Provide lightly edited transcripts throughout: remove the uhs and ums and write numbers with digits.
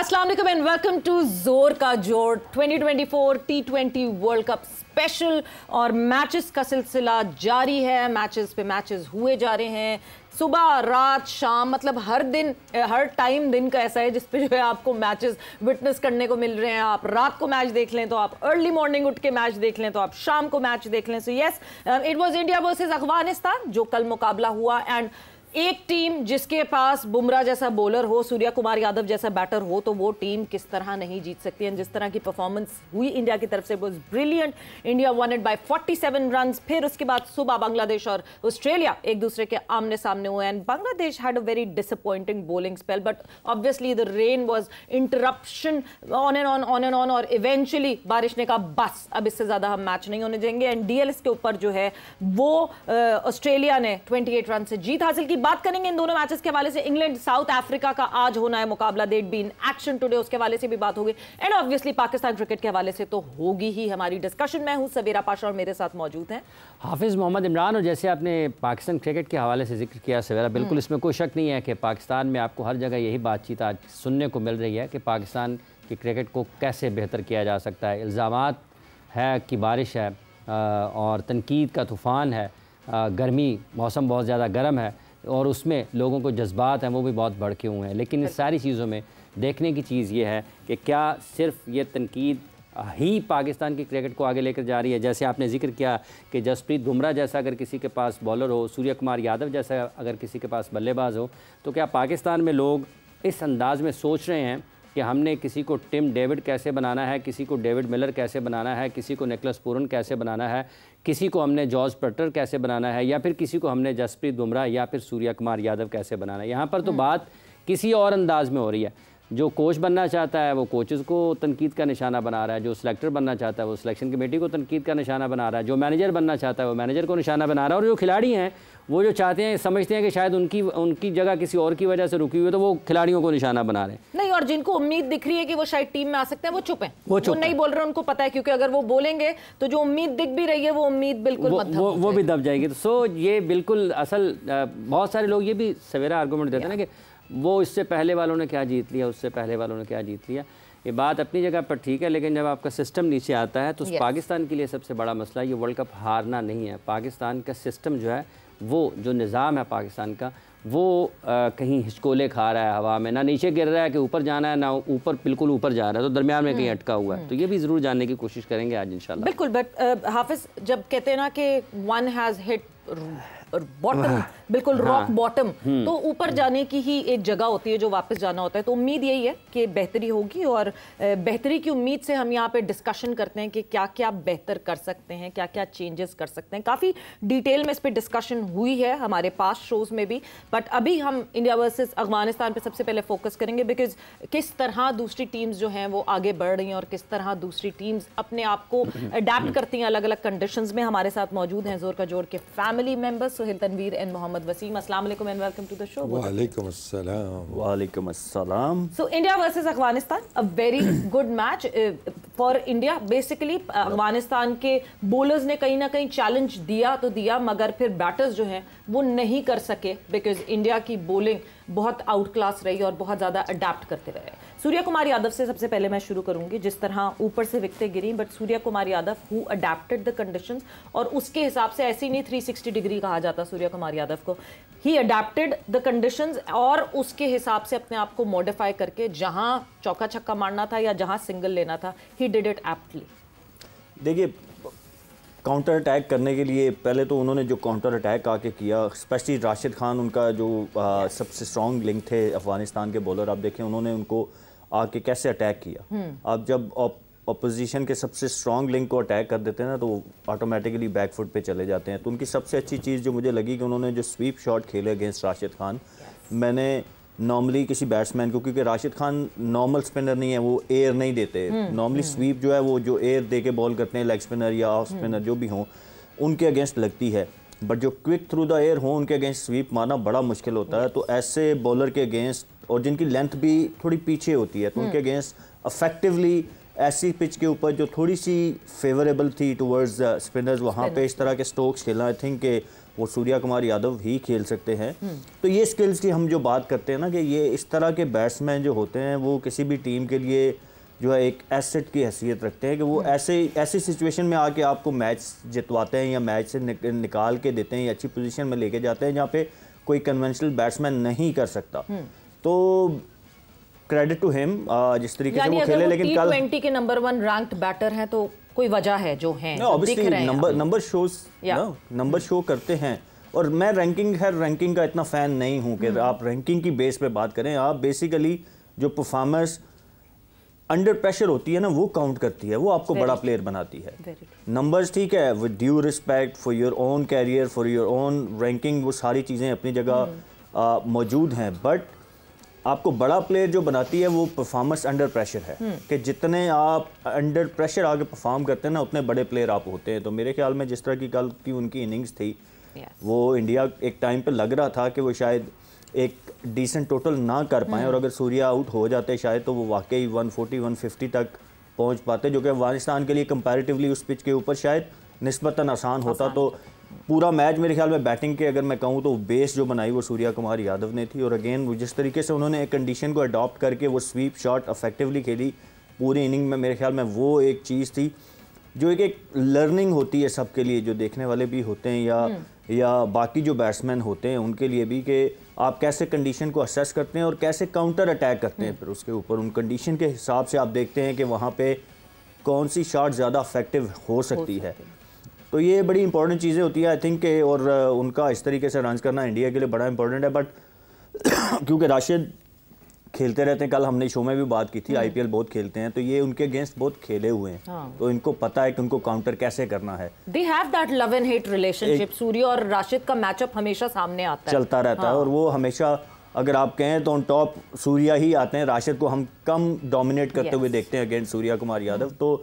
अस्सलाम वालेकुम and welcome to जोर का जोड़ 2024 T20 वर्ल्ड कप स्पेशल। और मैचेस का सिलसिला जारी है, मैचेस पे मैचेस हुए जा रहे हैं, सुबह रात शाम, मतलब हर दिन हर टाइम दिन का ऐसा है जिस पे जो है आपको मैचेस विटनेस करने को मिल रहे हैं। आप रात को मैच देख लें तो आप अर्ली मॉर्निंग उठ के मैच देख लें तो आप शाम को मैच देख लें। So yes, it was India versus Afghanistan जो कल मुकाबला हुआ। एंड एक टीम जिसके पास बुमराह जैसा बॉलर हो, सूर्य कुमार यादव जैसा बैटर हो, तो वो टीम किस तरह नहीं जीत सकती है। जिस तरह की परफॉर्मेंस हुई इंडिया की तरफ से was brilliant. India one it by 47 runs. फिर उसके बाद सुबह बांग्लादेश और ऑस्ट्रेलिया एक दूसरे के आमने सामने हुए and Bangladesh had a very disappointing bowling spell, but obviously the rain was interruption on and on और इवेंचुअली बारिश ने कहा बस अब इससे ज्यादा हम मैच नहीं होने देंगे। एंड डीएलएस के ऊपर जो है वो ऑस्ट्रेलिया ने 28 रन से जीत हासिल की। बात करेंगे इन दोनों मैचेस के हवाले से। इंग्लैंड साउथ अफ्रीका का आज होना है मुकाबला, date be in action today, उसके हवाले से भी बात होगी। एंड ऑब्वियसली पाकिस्तान क्रिकेट के हवाले से तो होगी ही हमारी डिस्कशन। मैं हूं सवेरा पाशा और मेरे साथ मौजूद हैं हाफिज़ मोहम्मद इमरान। और जैसे आपने पाकिस्तान क्रिकेट के हवाले से जिक्र किया सवेरा, बिल्कुल इसमें कोई शक नहीं है कि पाकिस्तान में आपको हर जगह यही बातचीत आज सुनने को मिल रही है कि पाकिस्तान की क्रिकेट को कैसे बेहतर किया जा सकता है। इल्ज़ामात है कि बारिश है और तनकीद का तूफ़ान है, गर्मी, मौसम बहुत ज़्यादा गर्म है और उसमें लोगों को जज्बात हैं वो भी बहुत भड़के हुए हैं। लेकिन इस सारी चीज़ों में देखने की चीज़ ये है कि क्या सिर्फ ये तनकीद ही पाकिस्तान की क्रिकेट को आगे लेकर जा रही है। जैसे आपने जिक्र किया कि जसप्रीत बुमराह जैसा अगर किसी के पास बॉलर हो, सूर्य कुमार यादव जैसा अगर किसी के पास बल्लेबाज हो, तो क्या पाकिस्तान में लोग इस अंदाज़ में सोच रहे हैं कि हमने किसी को टिम डेविड कैसे बनाना है, किसी को डेविड मिलर कैसे बनाना है, किसी को निकोलस पूरन कैसे बनाना है, किसी को हमने जॉर्ज बटलर कैसे बनाना है, या फिर किसी को हमने जसप्रीत बुमराह या फिर सूर्य कुमार यादव कैसे बनाना है। यहाँ पर तो बात किसी और अंदाज में हो रही है। जो कोच बनना चाहता है वो कोचेज़ को तनकीद का निशाना बना रहा है, जो सिलेक्टर बनना चाहता है वो सिलेक्शन कमेटी को तनकीद का निशाना बना रहा है, जो मैनेजर बनना चाहता है वो मैनेजर को निशाना बना रहा है, और जो खिलाड़ी हैं वो जो चाहते हैं, समझते हैं कि शायद उनकी जगह किसी और की वजह से रुकी हुई है, तो वो खिलाड़ियों को निशाना बना रहे हैं। नहीं, और जिनको उम्मीद दिख रही है कि वो शायद टीम में आ सकते हैं वो चुप हैं, वो नहीं बोल रहे। उनको पता है क्योंकि अगर वो बोलेंगे तो जो उम्मीद दिख भी रही है वो उम्मीद बिल्कुल वो भी दब जाएगी। तो ये बिल्कुल असल बहुत सारे लोग ये भी सवेरा आर्गूमेंट देते हैं ना कि वो इससे पहले वालों ने क्या जीत लिया, उससे पहले वालों ने क्या जीत लिया। ये बात अपनी जगह पर ठीक है, लेकिन जब आपका सिस्टम नीचे आता है तो पाकिस्तान के लिए सबसे बड़ा मसला ये वर्ल्ड कप हारना नहीं है। पाकिस्तान का सिस्टम जो है, वो जो निज़ाम है पाकिस्तान का, वो कहीं हिचकोले खा रहा है हवा में, ना नीचे गिर रहा है कि ऊपर जाना है, ना ऊपर बिल्कुल ऊपर जा रहा है, तो दरमियान में कहीं अटका हुआ है। तो ये भी ज़रूर जानने की कोशिश करेंगे आज इंशाल्लाह। बिल्कुल। बट हाफिज, जब कहते हैं ना कि वन हैज़ हिट बॉटम, बिल्कुल रॉक बॉटम, तो ऊपर जाने की ही एक जगह होती है जो वापस जाना होता है। तो उम्मीद यही है कि बेहतरी होगी और बेहतरी की उम्मीद से हम यहाँ पे डिस्कशन करते हैं कि क्या क्या बेहतर कर सकते हैं, क्या क्या चेंजेस कर सकते हैं। काफ़ी डिटेल में इस पर डिस्कशन हुई है हमारे पास शोज़ में भी, बट अभी हम इंडिया वर्सेस अफगानिस्तान पे सबसे पहले फोकस करेंगे, बिकॉज किस तरह दूसरी टीम्स जो हैं वो आगे बढ़ रही हैं और किस तरह दूसरी टीम्स अपने आप को अडेप्ट करती हैं अलग अलग कंडीशंस में। हमारे साथ मौजूद हैं जोर का जोड़ के family members Suhel Tanveer and Mohammad Waseem. अस्सलाम वालेकुम and welcome to the show. वालेकुम अस्सलाम। वालेकुम अस्सलाम। So India versus Afghanistan, a very good match for India. Basically Afghanistan के बॉलर्स ने कहीं ना कहीं चैलेंज दिया तो दिया, मगर फिर बैटर्स जो हैं वो नहीं कर सके, बिकॉज इंडिया की बॉलिंग बहुत आउट क्लास रही और बहुत ज़्यादा अडेप्ट करते रहे। सूर्य कुमार यादव से सबसे पहले मैं शुरू करूंगी। जिस तरह ऊपर से विकेटें गिरी, but Suryakumar Yadav who adapted the conditions, और उसके हिसाब से ऐसे ही नहीं 360 डिग्री कहा जाता सूर्य कुमार यादव को, ही अडेप्टेड द कंडीशंस और उसके हिसाब से अपने आप को मॉडिफाई करके जहां चौका छक्का मारना था या जहां सिंगल लेना था, ही डिड इट एप्टली। देखिए, काउंटर अटैक करने के लिए पहले तो उन्होंने जो काउंटर अटैक आके किया, स्पेशली राशिद खान उनका जो सबसे स्ट्रॉन्ग लिंक थे अफगानिस्तान के बॉलर, आप देखें उन्होंने उनको आके कैसे अटैक किया। आप जब अपोजिशन के सबसे स्ट्रॉन्ग लिंक को अटैक कर देते हैं ना, तो ऑटोमेटिकली बैक फुट पे चले जाते हैं। तो उनकी सबसे अच्छी चीज़ जो मुझे लगी कि उन्होंने जो स्वीप शॉट खेले अगेंस्ट राशिद खान, मैंने नॉर्मली किसी बैट्समैन को, क्योंकि राशिद खान नॉर्मल स्पिनर नहीं है, वो एयर नहीं देते। नॉर्मली स्वीप जो है वो जो एयर दे के बॉल करते हैं, लेग स्पिनर या ऑफ स्पिनर जो भी हों, उनके अगेंस्ट लगती है। बट जो क्विक थ्रू द एयर हो, उनके अगेंस्ट स्वीप मारना बड़ा मुश्किल होता है। तो ऐसे बॉलर के अगेंस्ट, और जिनकी लेंथ भी थोड़ी पीछे होती है, तो उनके अगेंस्ट अफेक्टिवली ऐसी पिच के ऊपर जो थोड़ी सी फेवरेबल थी टुवर्ड्स स्पिनर्स, वहाँ पे इस तरह के स्ट्रोक्स खेलना, आई थिंक कि वो सूर्या कुमार यादव ही खेल सकते हैं। तो ये स्किल्स की हम जो बात करते हैं ना, कि ये इस तरह के बैट्समैन जो होते हैं वो किसी भी टीम के लिए जो है एक एसेट की हैसियत रखते हैं, कि वो ऐसी सिचुएशन में आके आपको मैच जितवाते हैं या मैच से निकाल के देते हैं या अच्छी पोजीशन में लेके जाते हैं जहाँ पे कोई कन्वेंशनल बैट्समैन नहीं कर सकता। तो क्रेडिट टू हिम जिस तरीके से वो खेले। लेकिन कल T20 के नंबर 1 रैंक्ड बैटर हैं तो कोई वजह है जो हैं, obviously number shows number show करते हैं। और मैं रैंकिंग का इतना फैन नहीं हूं कि आप रैंकिंग की बेस पे बात करें। आप बेसिकली जो परफॉर्मेंस अंडर प्रेशर होती है ना, वो काउंट करती है, वो आपको बड़ा प्लेयर बनाती है। नंबर्स ठीक है, with due respect for your own career, for your own ranking, वो सारी चीज़ें अपनी जगह मौजूद हैं, बट आपको बड़ा प्लेयर जो बनाती है वो परफॉर्मेंस अंडर प्रेशर है। कि जितने आप अंडर प्रेशर आगे परफॉर्म करते हैं ना, उतने बड़े प्लेयर आप होते हैं। तो मेरे ख्याल में जिस तरह की कल की उनकी इनिंग्स थी, वो इंडिया एक टाइम पे लग रहा था कि वो शायद एक डिसेंट टोटल ना कर पाएँ, और अगर सूर्या आउट हो जाते शायद तो वो वाकई 140-150 तक पहुंच पाते, जो कि अफगानिस्तान के लिए कंपैरेटिवली उस पिच के ऊपर शायद निस्बतन आसान होता। तो पूरा मैच मेरे ख्याल में बैटिंग के अगर मैं कहूँ तो बेस जो बनाई वो सूर्या कुमार यादव ने थी। और अगेन जिस तरीके से उन्होंने एक कंडीशन को अडॉप्ट करके वो स्वीप शॉट इफेक्टिवली खेली पूरी इनिंग में, मेरे ख्याल में वो एक चीज़ थी जो एक लर्निंग होती है सबके लिए, जो देखने वाले भी होते हैं या बाकी जो बैट्समैन होते हैं उनके लिए भी, कि आप कैसे कंडीशन को असेस करते हैं और कैसे काउंटर अटैक करते हैं। फिर उसके ऊपर उन कंडीशन के हिसाब से आप देखते हैं कि वहाँ पे कौन सी शॉट ज़्यादा इफेक्टिव हो सकती है। तो ये बड़ी इंपॉर्टेंट चीज़ें होती है आई थिंक, और उनका इस तरीके से रन करना इंडिया के लिए बड़ा इंपॉर्टेंट है। बट क्योंकि राशिद खेलते रहते हैं, कल हमने शो में भी बात की थी, आईपीएल बहुत खेलते हैं, तो ये उनके अगेंस्ट बहुत खेले हुए हैं। तो इनको पता है कि उनको काउंटर कैसे करना है। They have that love and hate relationship। Surya और राशिद का मैचअप हमेशा सामने आता है, चलता रहता है, और वो हमेशा अगर आप कहें तो ऑन टॉप सूर्या ही आते हैं। राशिद को हम कम डोमिनेट करते हुए देखते हैं अगेंस्ट सूर्या कुमार यादव। तो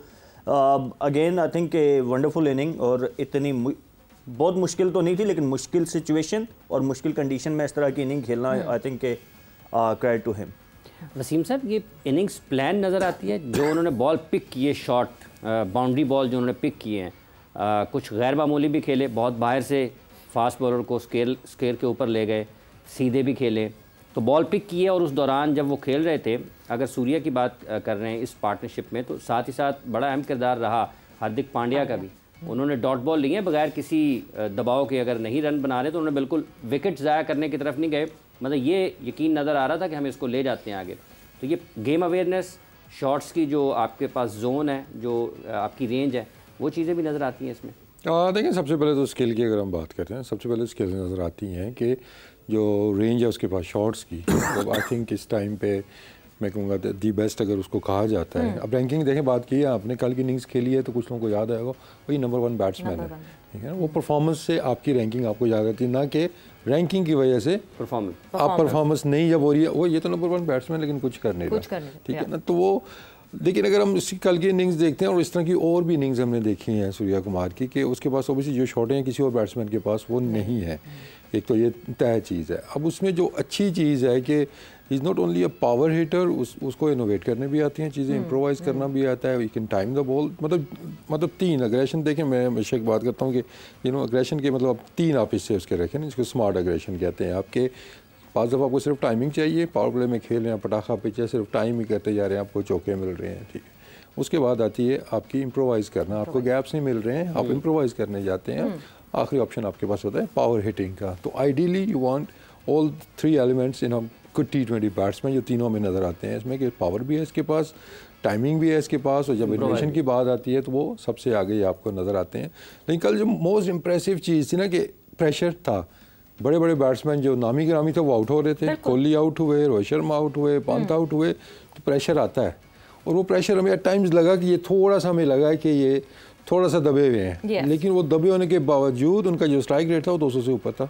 again I think wonderful inning, और इतनी बहुत मुश्किल तो नहीं थी, लेकिन मुश्किल सिचुएशन और मुश्किल कंडीशन में इस तरह की इनिंग खेलना, I think credit to him. Waseem साहब, ये इनिंग्स प्लान नज़र आती है जो उन्होंने बॉल पिक किए, शॉट बाउंड्री बॉल जो उन्होंने पिक किए हैं, कुछ गैर मामूली भी खेले, बहुत बाहर से फास्ट बॉलर को स्केयर के ऊपर ले गए, सीधे भी खेले, तो बॉल पिक किए। और उस दौरान जब वो खेल रहे थे, अगर सूर्या की बात कर रहे हैं इस पार्टनरशिप में, तो साथ ही साथ बड़ा अहम किरदार रहा हार्दिक पांड्या का भी। उन्होंने डॉट बॉल लिए बगैर किसी दबाव के, अगर नहीं रन बना रहे तो उन्होंने बिल्कुल विकेट ज़ाया करने की तरफ नहीं गए, मतलब ये यकीन नज़र आ रहा था कि हम इसको ले जाते हैं आगे। तो ये गेम अवेयरनेस, शॉट्स की जो आपके पास जोन है, जो आपकी रेंज है, वो चीज़ें भी नज़र आती हैं इसमें। देखिए, सबसे पहले तो स्किल की अगर हम बात करते हैं, सबसे पहले स्किल नज़र आती हैं कि जो रेंज है उसके पास शॉट्स की, तो आई थिंक इस टाइम पे मैं कहूँगा दी बेस्ट अगर उसको कहा जाता है। अब रैंकिंग देखें, बात की है आपने, कल की इनिंग्स खेली है तो कुछ लोगों को याद आएगा वही नंबर 1 बैट्समैन है, ठीक है ना। वो परफॉर्मेंस से आपकी रैंकिंग आपको याद आती है, ना कि रैंकिंग की वजह से परफॉर्मेंस नहीं जब हो रही है, वो ये तो नंबर 1 बैट्समैन लेकिन कुछ कर नहीं रहा, ठीक है ना। तो वो लेकिन अगर हम इसकी कल की इनिंग्स देखते हैं और इस तरह की और भी इनिंग्स हमने देखी हैं सूर्या कुमार की, कि उसके पास ओबियसली जो शॉटें हैं किसी और बैट्समैन के पास वो नहीं है, एक तो ये तय चीज़ है। अब उसमें जो अच्छी चीज़ है कि is not only a power hitter, उसको इनोवेट करने भी आती हैं चीज़ें, इम्प्रोवाइज करना भी आता है, you can time the ball, मतलब 3 अग्रेशन देखें, मैं हमेशा एक बात करता हूँ कि अग्रेशन के मतलब 3 आप इससे उसके रखें ना, जिसको स्मार्ट अग्रेशन कहते हैं। आपके पास दफ़ा आपको सिर्फ टाइमिंग चाहिए, पावर प्ले में खेल रहे हैं, पटाखा पिच है, सिर्फ टाइम ही करते जा रहे हैं, आपको चौके मिल रहे हैं, ठीक है। उसके बाद आती है आपकी इम्प्रोवाइज़ करना, आपको गैप्स नहीं मिल रहे हैं, आप इम्प्रोवाइज़ करने जाते हैं। आखिरी ऑप्शन आपके पास होता है पावर हिटिंग का। तो ideally you want all 3 elements in a good T20 batsman, जो तीनों में नज़र आते हैं इसमें, कि पावर भी है इसके पास, टाइमिंग भी है इसके पास, और जब इनोवेशन की बात आती है तो वो सबसे आगे आपको नज़र आते हैं। लेकिन कल जो मोस्ट इम्प्रेसिव चीज़ थी ना, कि प्रेशर था, बड़े बड़े बैट्समैन जो नामी गिरामी थे वो आउट हो रहे थे, कोहली आउट हुए, रोहित शर्मा आउट हुए, पंत आउट हुए, तो प्रेशर आता है। और वो प्रेशर हमें एट टाइम्स लगा कि ये थोड़ा सा हमें लगा कि ये थोड़ा सा दबे हुए हैं, लेकिन वो दबे होने के बावजूद उनका जो स्ट्राइक रेट था वो 200 से ऊपर था,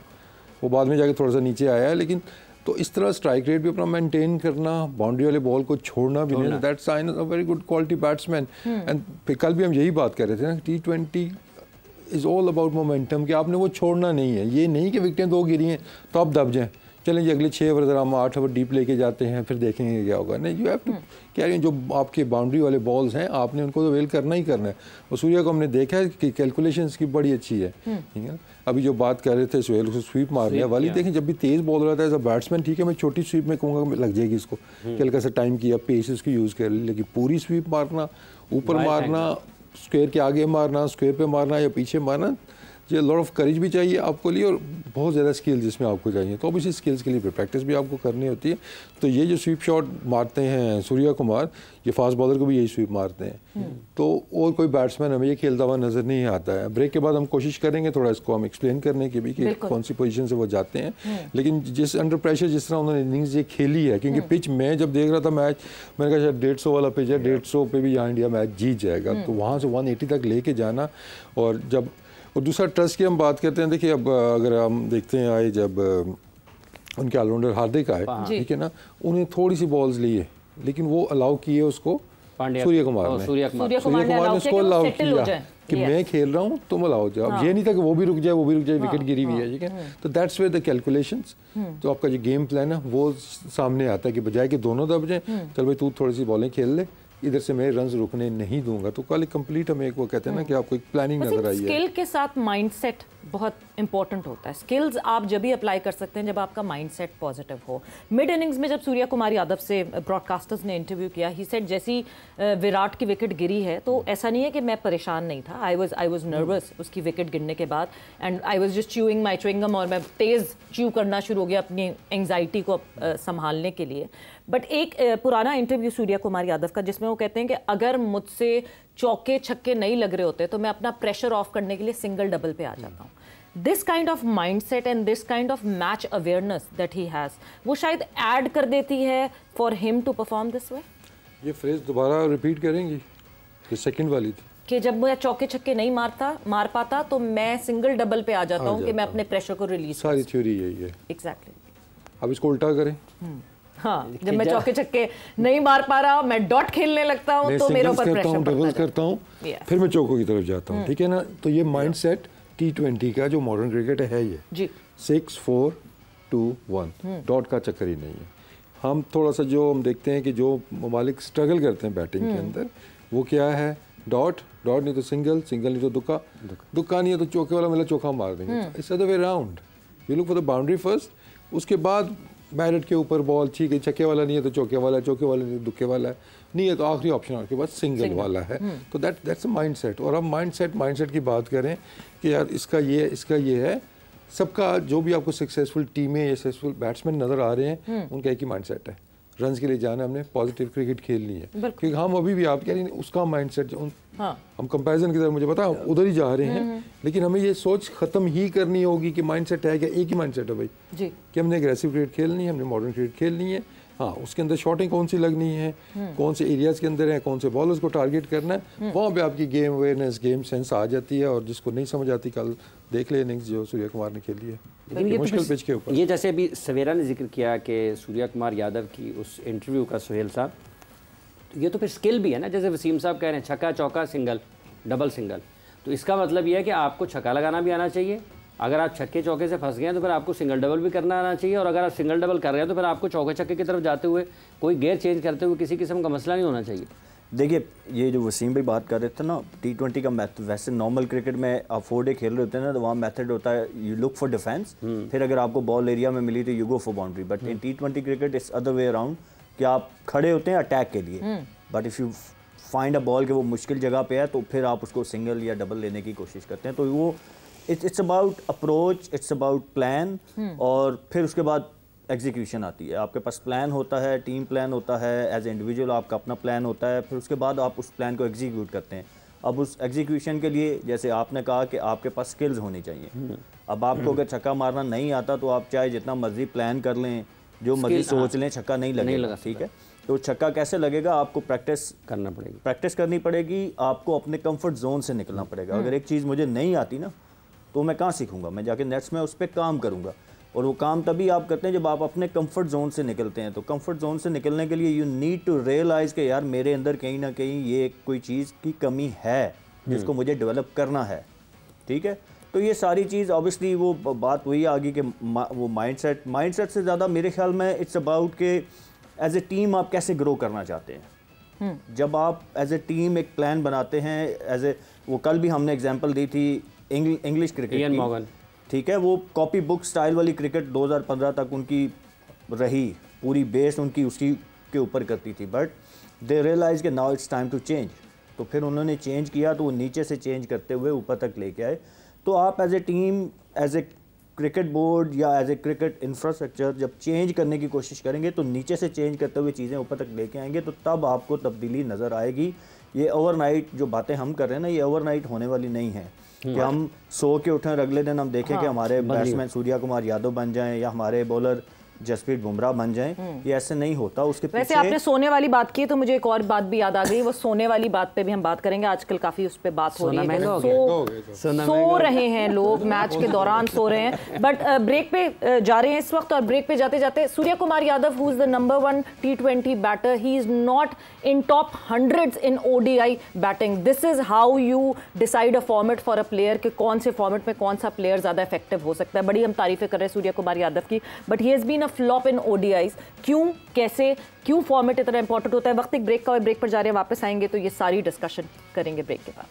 वो बाद में जाके थोड़ा सा नीचे आया है। लेकिन तो इस तरह स्ट्राइक रेट भी अपना मेंटेन करना, बाउंड्री वाले बॉल को छोड़ना भी नहीं, that sign a very good quality batsman. And कल भी हम यही बात कर रहे थे ना, T20 is all about momentum, कि आपने वो छोड़ना नहीं है। ये नहीं कि विकेटें 2 गिरी हैं तो आप दब जाएं, चलें जी अगले 6 ओवर अगर हम 8 ओवर डीप लेके जाते हैं फिर देखेंगे क्या होगा। नहीं, यू हैव टू कैरी जो आपके बाउंड्री वाले बॉल्स हैं आपने उनको तो वेल करना ही करना है। और सूर्या को हमने देखा है कि कैलकुलेशंस की बड़ी अच्छी है, ठीक है। अभी जो बात कर रहे थे सुहेल उसको स्वीप मारने वाली, देखें जब भी तेज़ बॉल रहता है एज अ बैट्समैन, ठीक है मैं छोटी स्वीप में कहूँगा लग जाएगी इसको, हल्का सा टाइम किया पेस उसकी यूज़ कर ली, लेकिन पूरी स्वीप मारना, ऊपर मारना, स्क्वायर के आगे मारना, स्क्वायर पे मारना या पीछे मारना, ये लॉट ऑफ करेज भी चाहिए आपको लिए और बहुत ज़्यादा स्किल जिसमें आपको चाहिए। तो अब इसी स्किल्स के लिए प्रैक्टिस भी आपको करनी होती है। तो ये जो स्वीप शॉट मारते हैं सूर्या कुमार, ये फास्ट बॉलर को भी यही स्वीप मारते हैं। तो और कोई बैट्समैन हमें ये खेलता हुआ नज़र नहीं आता है। ब्रेक के बाद हम कोशिश करेंगे थोड़ा इसको हम एक्सप्लेन करने की भी कि कौन सी पोजीशन से वो जाते हैं। लेकिन जिस अंडर प्रेशर जिस तरह उन्होंने इनिंग्स ये खेली है, क्योंकि पिच मैं जब देख रहा था मैच, मैंने कहा शायद 150 वाला पिच है, 150 पे भी यहाँ इंडिया मैच जीत जाएगा। तो वहाँ से 180 तक लेके जाना, और दूसरा ट्रस्ट की हम बात करते हैं। देखिए अब अगर हम देखते हैं आए जब उनके ऑलराउंडर हार्दिक आए, ठीक है ना, उन्हें थोड़ी सी बॉल्स ली है लेकिन वो अलाउ किए उसको सूर्य कुमार ने उसको अलाउ किया कि मैं खेल रहा हूँ तुम अलाउ जाओ। अब ये नहीं था कि वो भी रुक जाए विकेट गिरी हुई है, ठीक है। तो दैट्स वेयर द कैलकुलेशंस, तो आपका जो गेम प्लान है वो सामने आता है कि बजाय कि दोनों दब जाए, चल भाई तू थोड़ी सी बॉलें खेल ले, इधर से मैं रन्स रुकने नहीं दूंगा। तो कल कंप्लीट हमें एक वो कहते हैं ना कि आपको एक प्लानिंग नजर आई है। स्किल के साथ माइंडसेट बहुत इंपॉर्टेंट होता है। स्किल्स आप जब भी अप्लाई कर सकते हैं जब आपका माइंडसेट पॉजिटिव हो। मिड इनिंग्स में जब सूर्या कुमार यादव से ब्रॉडकास्टर्स ने इंटरव्यू किया, ही सेड जैसी विराट की विकेट गिरी है तो ऐसा नहीं है कि मैं परेशान नहीं था, आई वाज नर्वस उसकी विकेट गिरने के बाद, and I was just chewing my chewing gum, और मैं तेज़ च्यू करना शुरू हो गया अपनी एंग्जाइटी को संभालने के लिए। बट एक पुराना इंटरव्यू सूर्या कुमार यादव का जिसमें वो कहते हैं कि अगर मुझसे चौके छक्के नहीं लग रहे होते तो मैं अपना प्रेशर ऑफ करने के लिए सिंगल डबल पे आ जाता हूँ। This kind of mindset and this kind of match awareness that he has, वो शायद ऐड कर देती है for him to perform this way. ये फ्रेज दोबारा रिपीट करेंगी, ये सेकंड वाली थी कि जब मैं चौके छक्के नहीं मार पाता तो मैं सिंगल डबल पे आ जाता हूँ कि मैं अपने प्रेशर को रिलीज। सारी थ्योरी यही है। एग्जैक्टली। अब इसको उल्टा करें। हाँ, जब मैं चौके छक्के नहीं मार पा रहा, मैं डॉट खेलने लगता हूँ तो मेरे ऊपर प्रेशर पड़ता है, डबल करता हूँ, फिर मैं चौकों की तरफ जाता हूँ, ठीक है ना। तो ये माइंडसेट T20 का जो मॉडर्न क्रिकेट है ये जी 6, 4, 2, 1 डॉट का चक्कर ही नहीं है। हम थोड़ा सा जो हम देखते हैं कि जो ममालिक स्ट्रगल करते हैं बैटिंग के अंदर, वो क्या है, डॉट नहीं तो सिंगल नहीं तो दुक्का नहीं है तो चौके वाला मिला चौका मार देंगे। It's other way round, you look for the boundary first, उसके बाद बैट के ऊपर बॉल, ठीक है छक्के वाला नहीं है तो चौके वाला नहीं तो दुक्के वाला नहीं है तो आखिरी ऑप्शन आपके पास सिंगल वाला है। तो दैट्स अ माइंडसेट। और अब माइंडसेट की बात करें कि यार इसका ये है, सबका जो भी आपको सक्सेसफुल टीमें या सक्सेसफुल बैट्समैन नजर आ रहे हैं उनका एक ही माइंडसेट है, रन्स के लिए जाना, हमने पॉजिटिव क्रिकेट खेलनी है। क्योंकि हम अभी भी आप कह रही हैं उसका माइंडसेट, हम कंपैरिजन की तरफ मुझे पता उधर ही जा रहे हैं, लेकिन हमें ये सोच खत्म ही करनी होगी कि माइंडसेट है क्या, एक ही माइंडसेट है भाई जी कि हमने एग्रेसिव क्रिकेट खेलनी है, हमने मॉडर्न क्रिकेट खेलनी है। हाँ, उसके अंदर शॉटिंग कौन सी लगनी है, कौन से एरियाज के अंदर है, कौन से बॉलर्स को टारगेट करना है, वहाँ पे आपकी गेम अवेयरनेस, गेम सेंस आ जाती है। और जिसको नहीं समझ आती, कल देख ले इनिंग्स जो सूर्या कुमार ने खेली है, लेकिन मुश्किल पिच के ऊपर। ये जैसे अभी सवेरा ने जिक्र किया कि सूर्या कुमार यादव की उस इंटरव्यू का, सुहेल साहब, ये तो फिर स्किल भी है ना, जैसे वसीम साहब कह रहे हैं छक्का चौका सिंगल डबल सिंगल, तो इसका मतलब ये है कि आपको छक्का लगाना भी आना चाहिए, अगर आप छक्के चौके से फंस गए हैं तो फिर आपको सिंगल डबल भी करना आना चाहिए, और अगर आप सिंगल डबल कर रहे हैं तो फिर आपको चौके छक्के की तरफ जाते हुए कोई गेयर चेंज करते हुए किसी किस्म का मसला नहीं होना चाहिए। देखिए, ये जो वसीम भाई बात कर रहे थे ना, T20 का मैथड, वैसे नॉर्मल क्रिकेट में आप 4 डे खेल रहे होते हैं ना, तो वहाँ मेथड होता है यू लुक फॉर डिफेंस, फिर अगर आपको बॉल एरिया में मिली तो you go for boundary. But in T20 cricket it's other way around कि आप खड़े होते हैं अटैक के लिए, but if you find a ball कि वो मुश्किल जगह पे है तो फिर आप उसको सिंगल या डबल लेने की कोशिश करते हैं। तो वो it's about approach, it's about plan, और फिर उसके बाद एग्जीक्यूशन आती है। आपके पास प्लान होता है, टीम प्लान होता है, एज ए इंडिविजुअल आपका अपना प्लान होता है, फिर उसके बाद आप उस प्लान को एग्जीक्यूट करते हैं। अब उस एग्जीक्यूशन के लिए जैसे आपने कहा कि आपके पास स्किल्स होनी चाहिए। अब आपको अगर छक्का मारना नहीं आता तो आप चाहे जितना मर्जी प्लान कर लें, जो मर्जी सोच लें, छक्का नहीं लगेगा, ठीक है। तो छक्का कैसे लगेगा, आपको प्रैक्टिस करनी पड़ेगी, आपको अपने कंफर्ट जोन से निकलना पड़ेगा। अगर एक चीज़ मुझे नहीं आती ना तो मैं कहाँ सीखूंगा, मैं जाके नेट्स में उस पर काम करूँगा, और वो काम तभी आप करते हैं जब आप अपने कंफर्ट जोन से निकलते हैं। तो कंफर्ट जोन से निकलने के लिए यू नीड टू रियलाइज़ कि यार मेरे अंदर कहीं ना कहीं ये कोई चीज़ की कमी है जिसको मुझे डेवलप करना है, ठीक है। तो ये सारी चीज़ ऑब्वियसली वो बात वही आ गई कि वो माइंडसेट से ज़्यादा मेरे ख्याल में इट्स अबाउट के एज ए टीम आप कैसे ग्रो करना चाहते हैं। जब आप एज ए टीम एक प्लान बनाते हैं, एज ए वो कल भी हमने एग्जांपल दी थी इंग्लिश क्रिकेट इयन मॉर्गन, ठीक है, वो कॉपी बुक स्टाइल वाली क्रिकेट 2015 तक उनकी रही, पूरी बेस उनकी उसी के ऊपर करती थी, बट दे रियलाइज कि now it's time to change. तो फिर उन्होंने चेंज किया, तो वो नीचे से चेंज करते हुए ऊपर तक लेके आए। तो आप as a team, as a cricket board या एज ए क्रिकेट इंफ्रास्ट्रक्चर जब चेंज करने की कोशिश करेंगे तो नीचे से चेंज करते हुए चीज़ें ऊपर तक लेके आएंगे, तो तब आपको तब्दीली नज़र आएगी। ये ओवरनाइट जो बातें हम कर रहे हैं ना, ये ओवरनाइट होने वाली नहीं है कि हम सो के उठें और अगले दिन हम देखें कि हमारे बैट्समैन सूर्या कुमार यादव बन जाएं या हमारे बॉलर जसप्रीत बुमराह बन जाएं। ये ऐसे नहीं होता। उसके वैसे आपने सोने वाली बात की तो मुझे एक और बात भी याद आ गई, वो सोने वाली बात पे भी हम बात करेंगे। आजकल काफी उस पे बात हो रही है, सो रहे हैं लोग, मैच के दौरान सो रहे हैं। बट ब्रेक पे जा रहे हैं इस वक्त, और ब्रेक पे जाते जाते Surya Kumar Yadav, who is the number 1 T20 batter, he is not in top 100s in ODI batting. This is how you decide a format for a player कि कौन से फॉर्मेट में कौन सा प्लेयर ज्यादा इफेक्टिव हो सकता है। बड़ी हम तारीफें कर रहे हैं सूर्या कुमार यादव की, but he has been a flop in ODIs। क्यों, कैसे, क्यों फॉर्मेट इतना इंपॉर्टेंट होता है? वक्त एक ब्रेक का, और ब्रेक पर जा रहे हैं, वापस आएंगे तो ये सारी डिस्कशन करेंगे ब्रेक के बाद।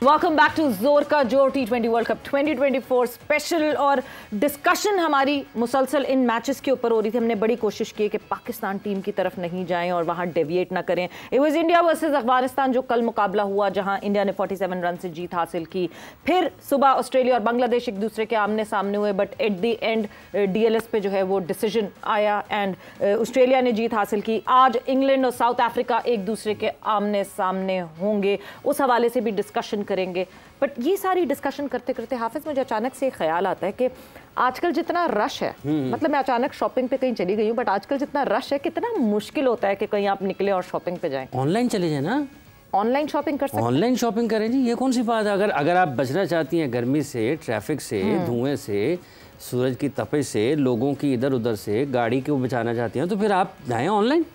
वेलकम बैक टू जोर का जोर T20 वर्ल्ड कप 2024 स्पेशल। और डिस्कशन हमारी मुसलसल इन मैचेस के ऊपर हो रही थी। हमने बड़ी कोशिश की कि पाकिस्तान टीम की तरफ नहीं जाएं और वहां डेविएट ना करें। It was India versus Afghanistan जो कल मुकाबला हुआ, जहां इंडिया ने 47 रन से जीत हासिल की। फिर सुबह ऑस्ट्रेलिया और बांग्लादेश एक दूसरे के आमने सामने हुए, but at the end DLS पे जो है वो डिसीजन आया एंड ऑस्ट्रेलिया ने जीत हासिल की। आज इंग्लैंड और साउथ अफ्रीका एक दूसरे के आमने सामने होंगे, उस हवाले से भी डिस्कशन करेंगे। बट ये सारी डिस्कशन करते करते हाफिज, मुझे अचानक से ख्याल आता है कि आजकल जितना रश है, मतलब मैं अचानक शॉपिंग पे कहीं चली गई हूँ, बट आजकल जितना रश है, कितना मुश्किल होता है कि कहीं आप निकले और शॉपिंग पे जाएं। ऑनलाइन चले जाए ना, ऑनलाइन शॉपिंग कर सकते हैं। ऑनलाइन शॉपिंग करें जी, ये कौन सी बात है। अगर आप बचना चाहती हैं गर्मी से, ट्रैफिक से, धुएं से, सूरज की तपिश से, लोगों की इधर उधर से, गाड़ी को बचाना चाहती हैं, तो फिर आप जाएं ऑनलाइन।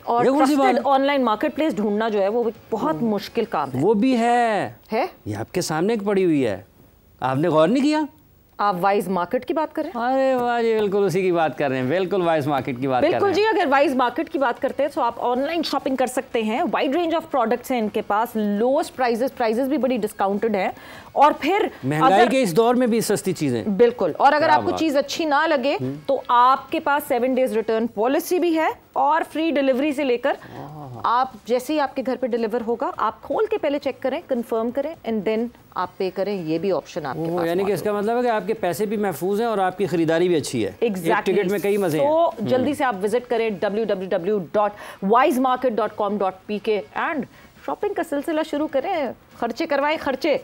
और ट्रस्टेड ऑनलाइन मार्केट प्लेस ढूंढना जो है वो बहुत मुश्किल काम है। वो भी है ये आपके सामने एक पड़ी हुई है, आपने गौर नहीं किया? आप वाइज मार्केट की बात करें? अरे वाह जी, बिल्कुल उसी की बात कर रहे हैं, बिल्कुल वाइज मार्केट की बात कर रहे हैं। बिल्कुल जी, अगर वाइज मार्केट की बात करते हैं तो आप ऑनलाइन शॉपिंग कर सकते हैं। वाइड रेंज ऑफ प्रोडक्ट्स हैं इनके पास, लोएस्ट प्राइजेस भी बड़ी डिस्काउंटेड हैं, और फिर महंगाई के इस दौर में भी सस्ती चीजें। बिल्कुल। और अगर आपको चीज अच्छी ना लगे तो आपके पास 7 डेज रिटर्न पॉलिसी भी है, और फ्री डिलीवरी से लेकर आप जैसे ही आपके घर पे डिलीवर होगा, आप खोल के पहले चेक करें, कंफर्म करें, एंड देन आप पे करें। ये भी ऑप्शन आपके पास। यानी कि इसका मतलब है कि आपके पैसे भी महफूज हैं और आपकी खरीदारी भी अच्छी है। एग्जैक्टली। टिकट में कई मजे हैं। तो जल्दी से आप विजिट करें www.wisemarket.com.pk एंड शॉपिंग का सिलसिला शुरू करें। खर्चे करवाएं, खर्चे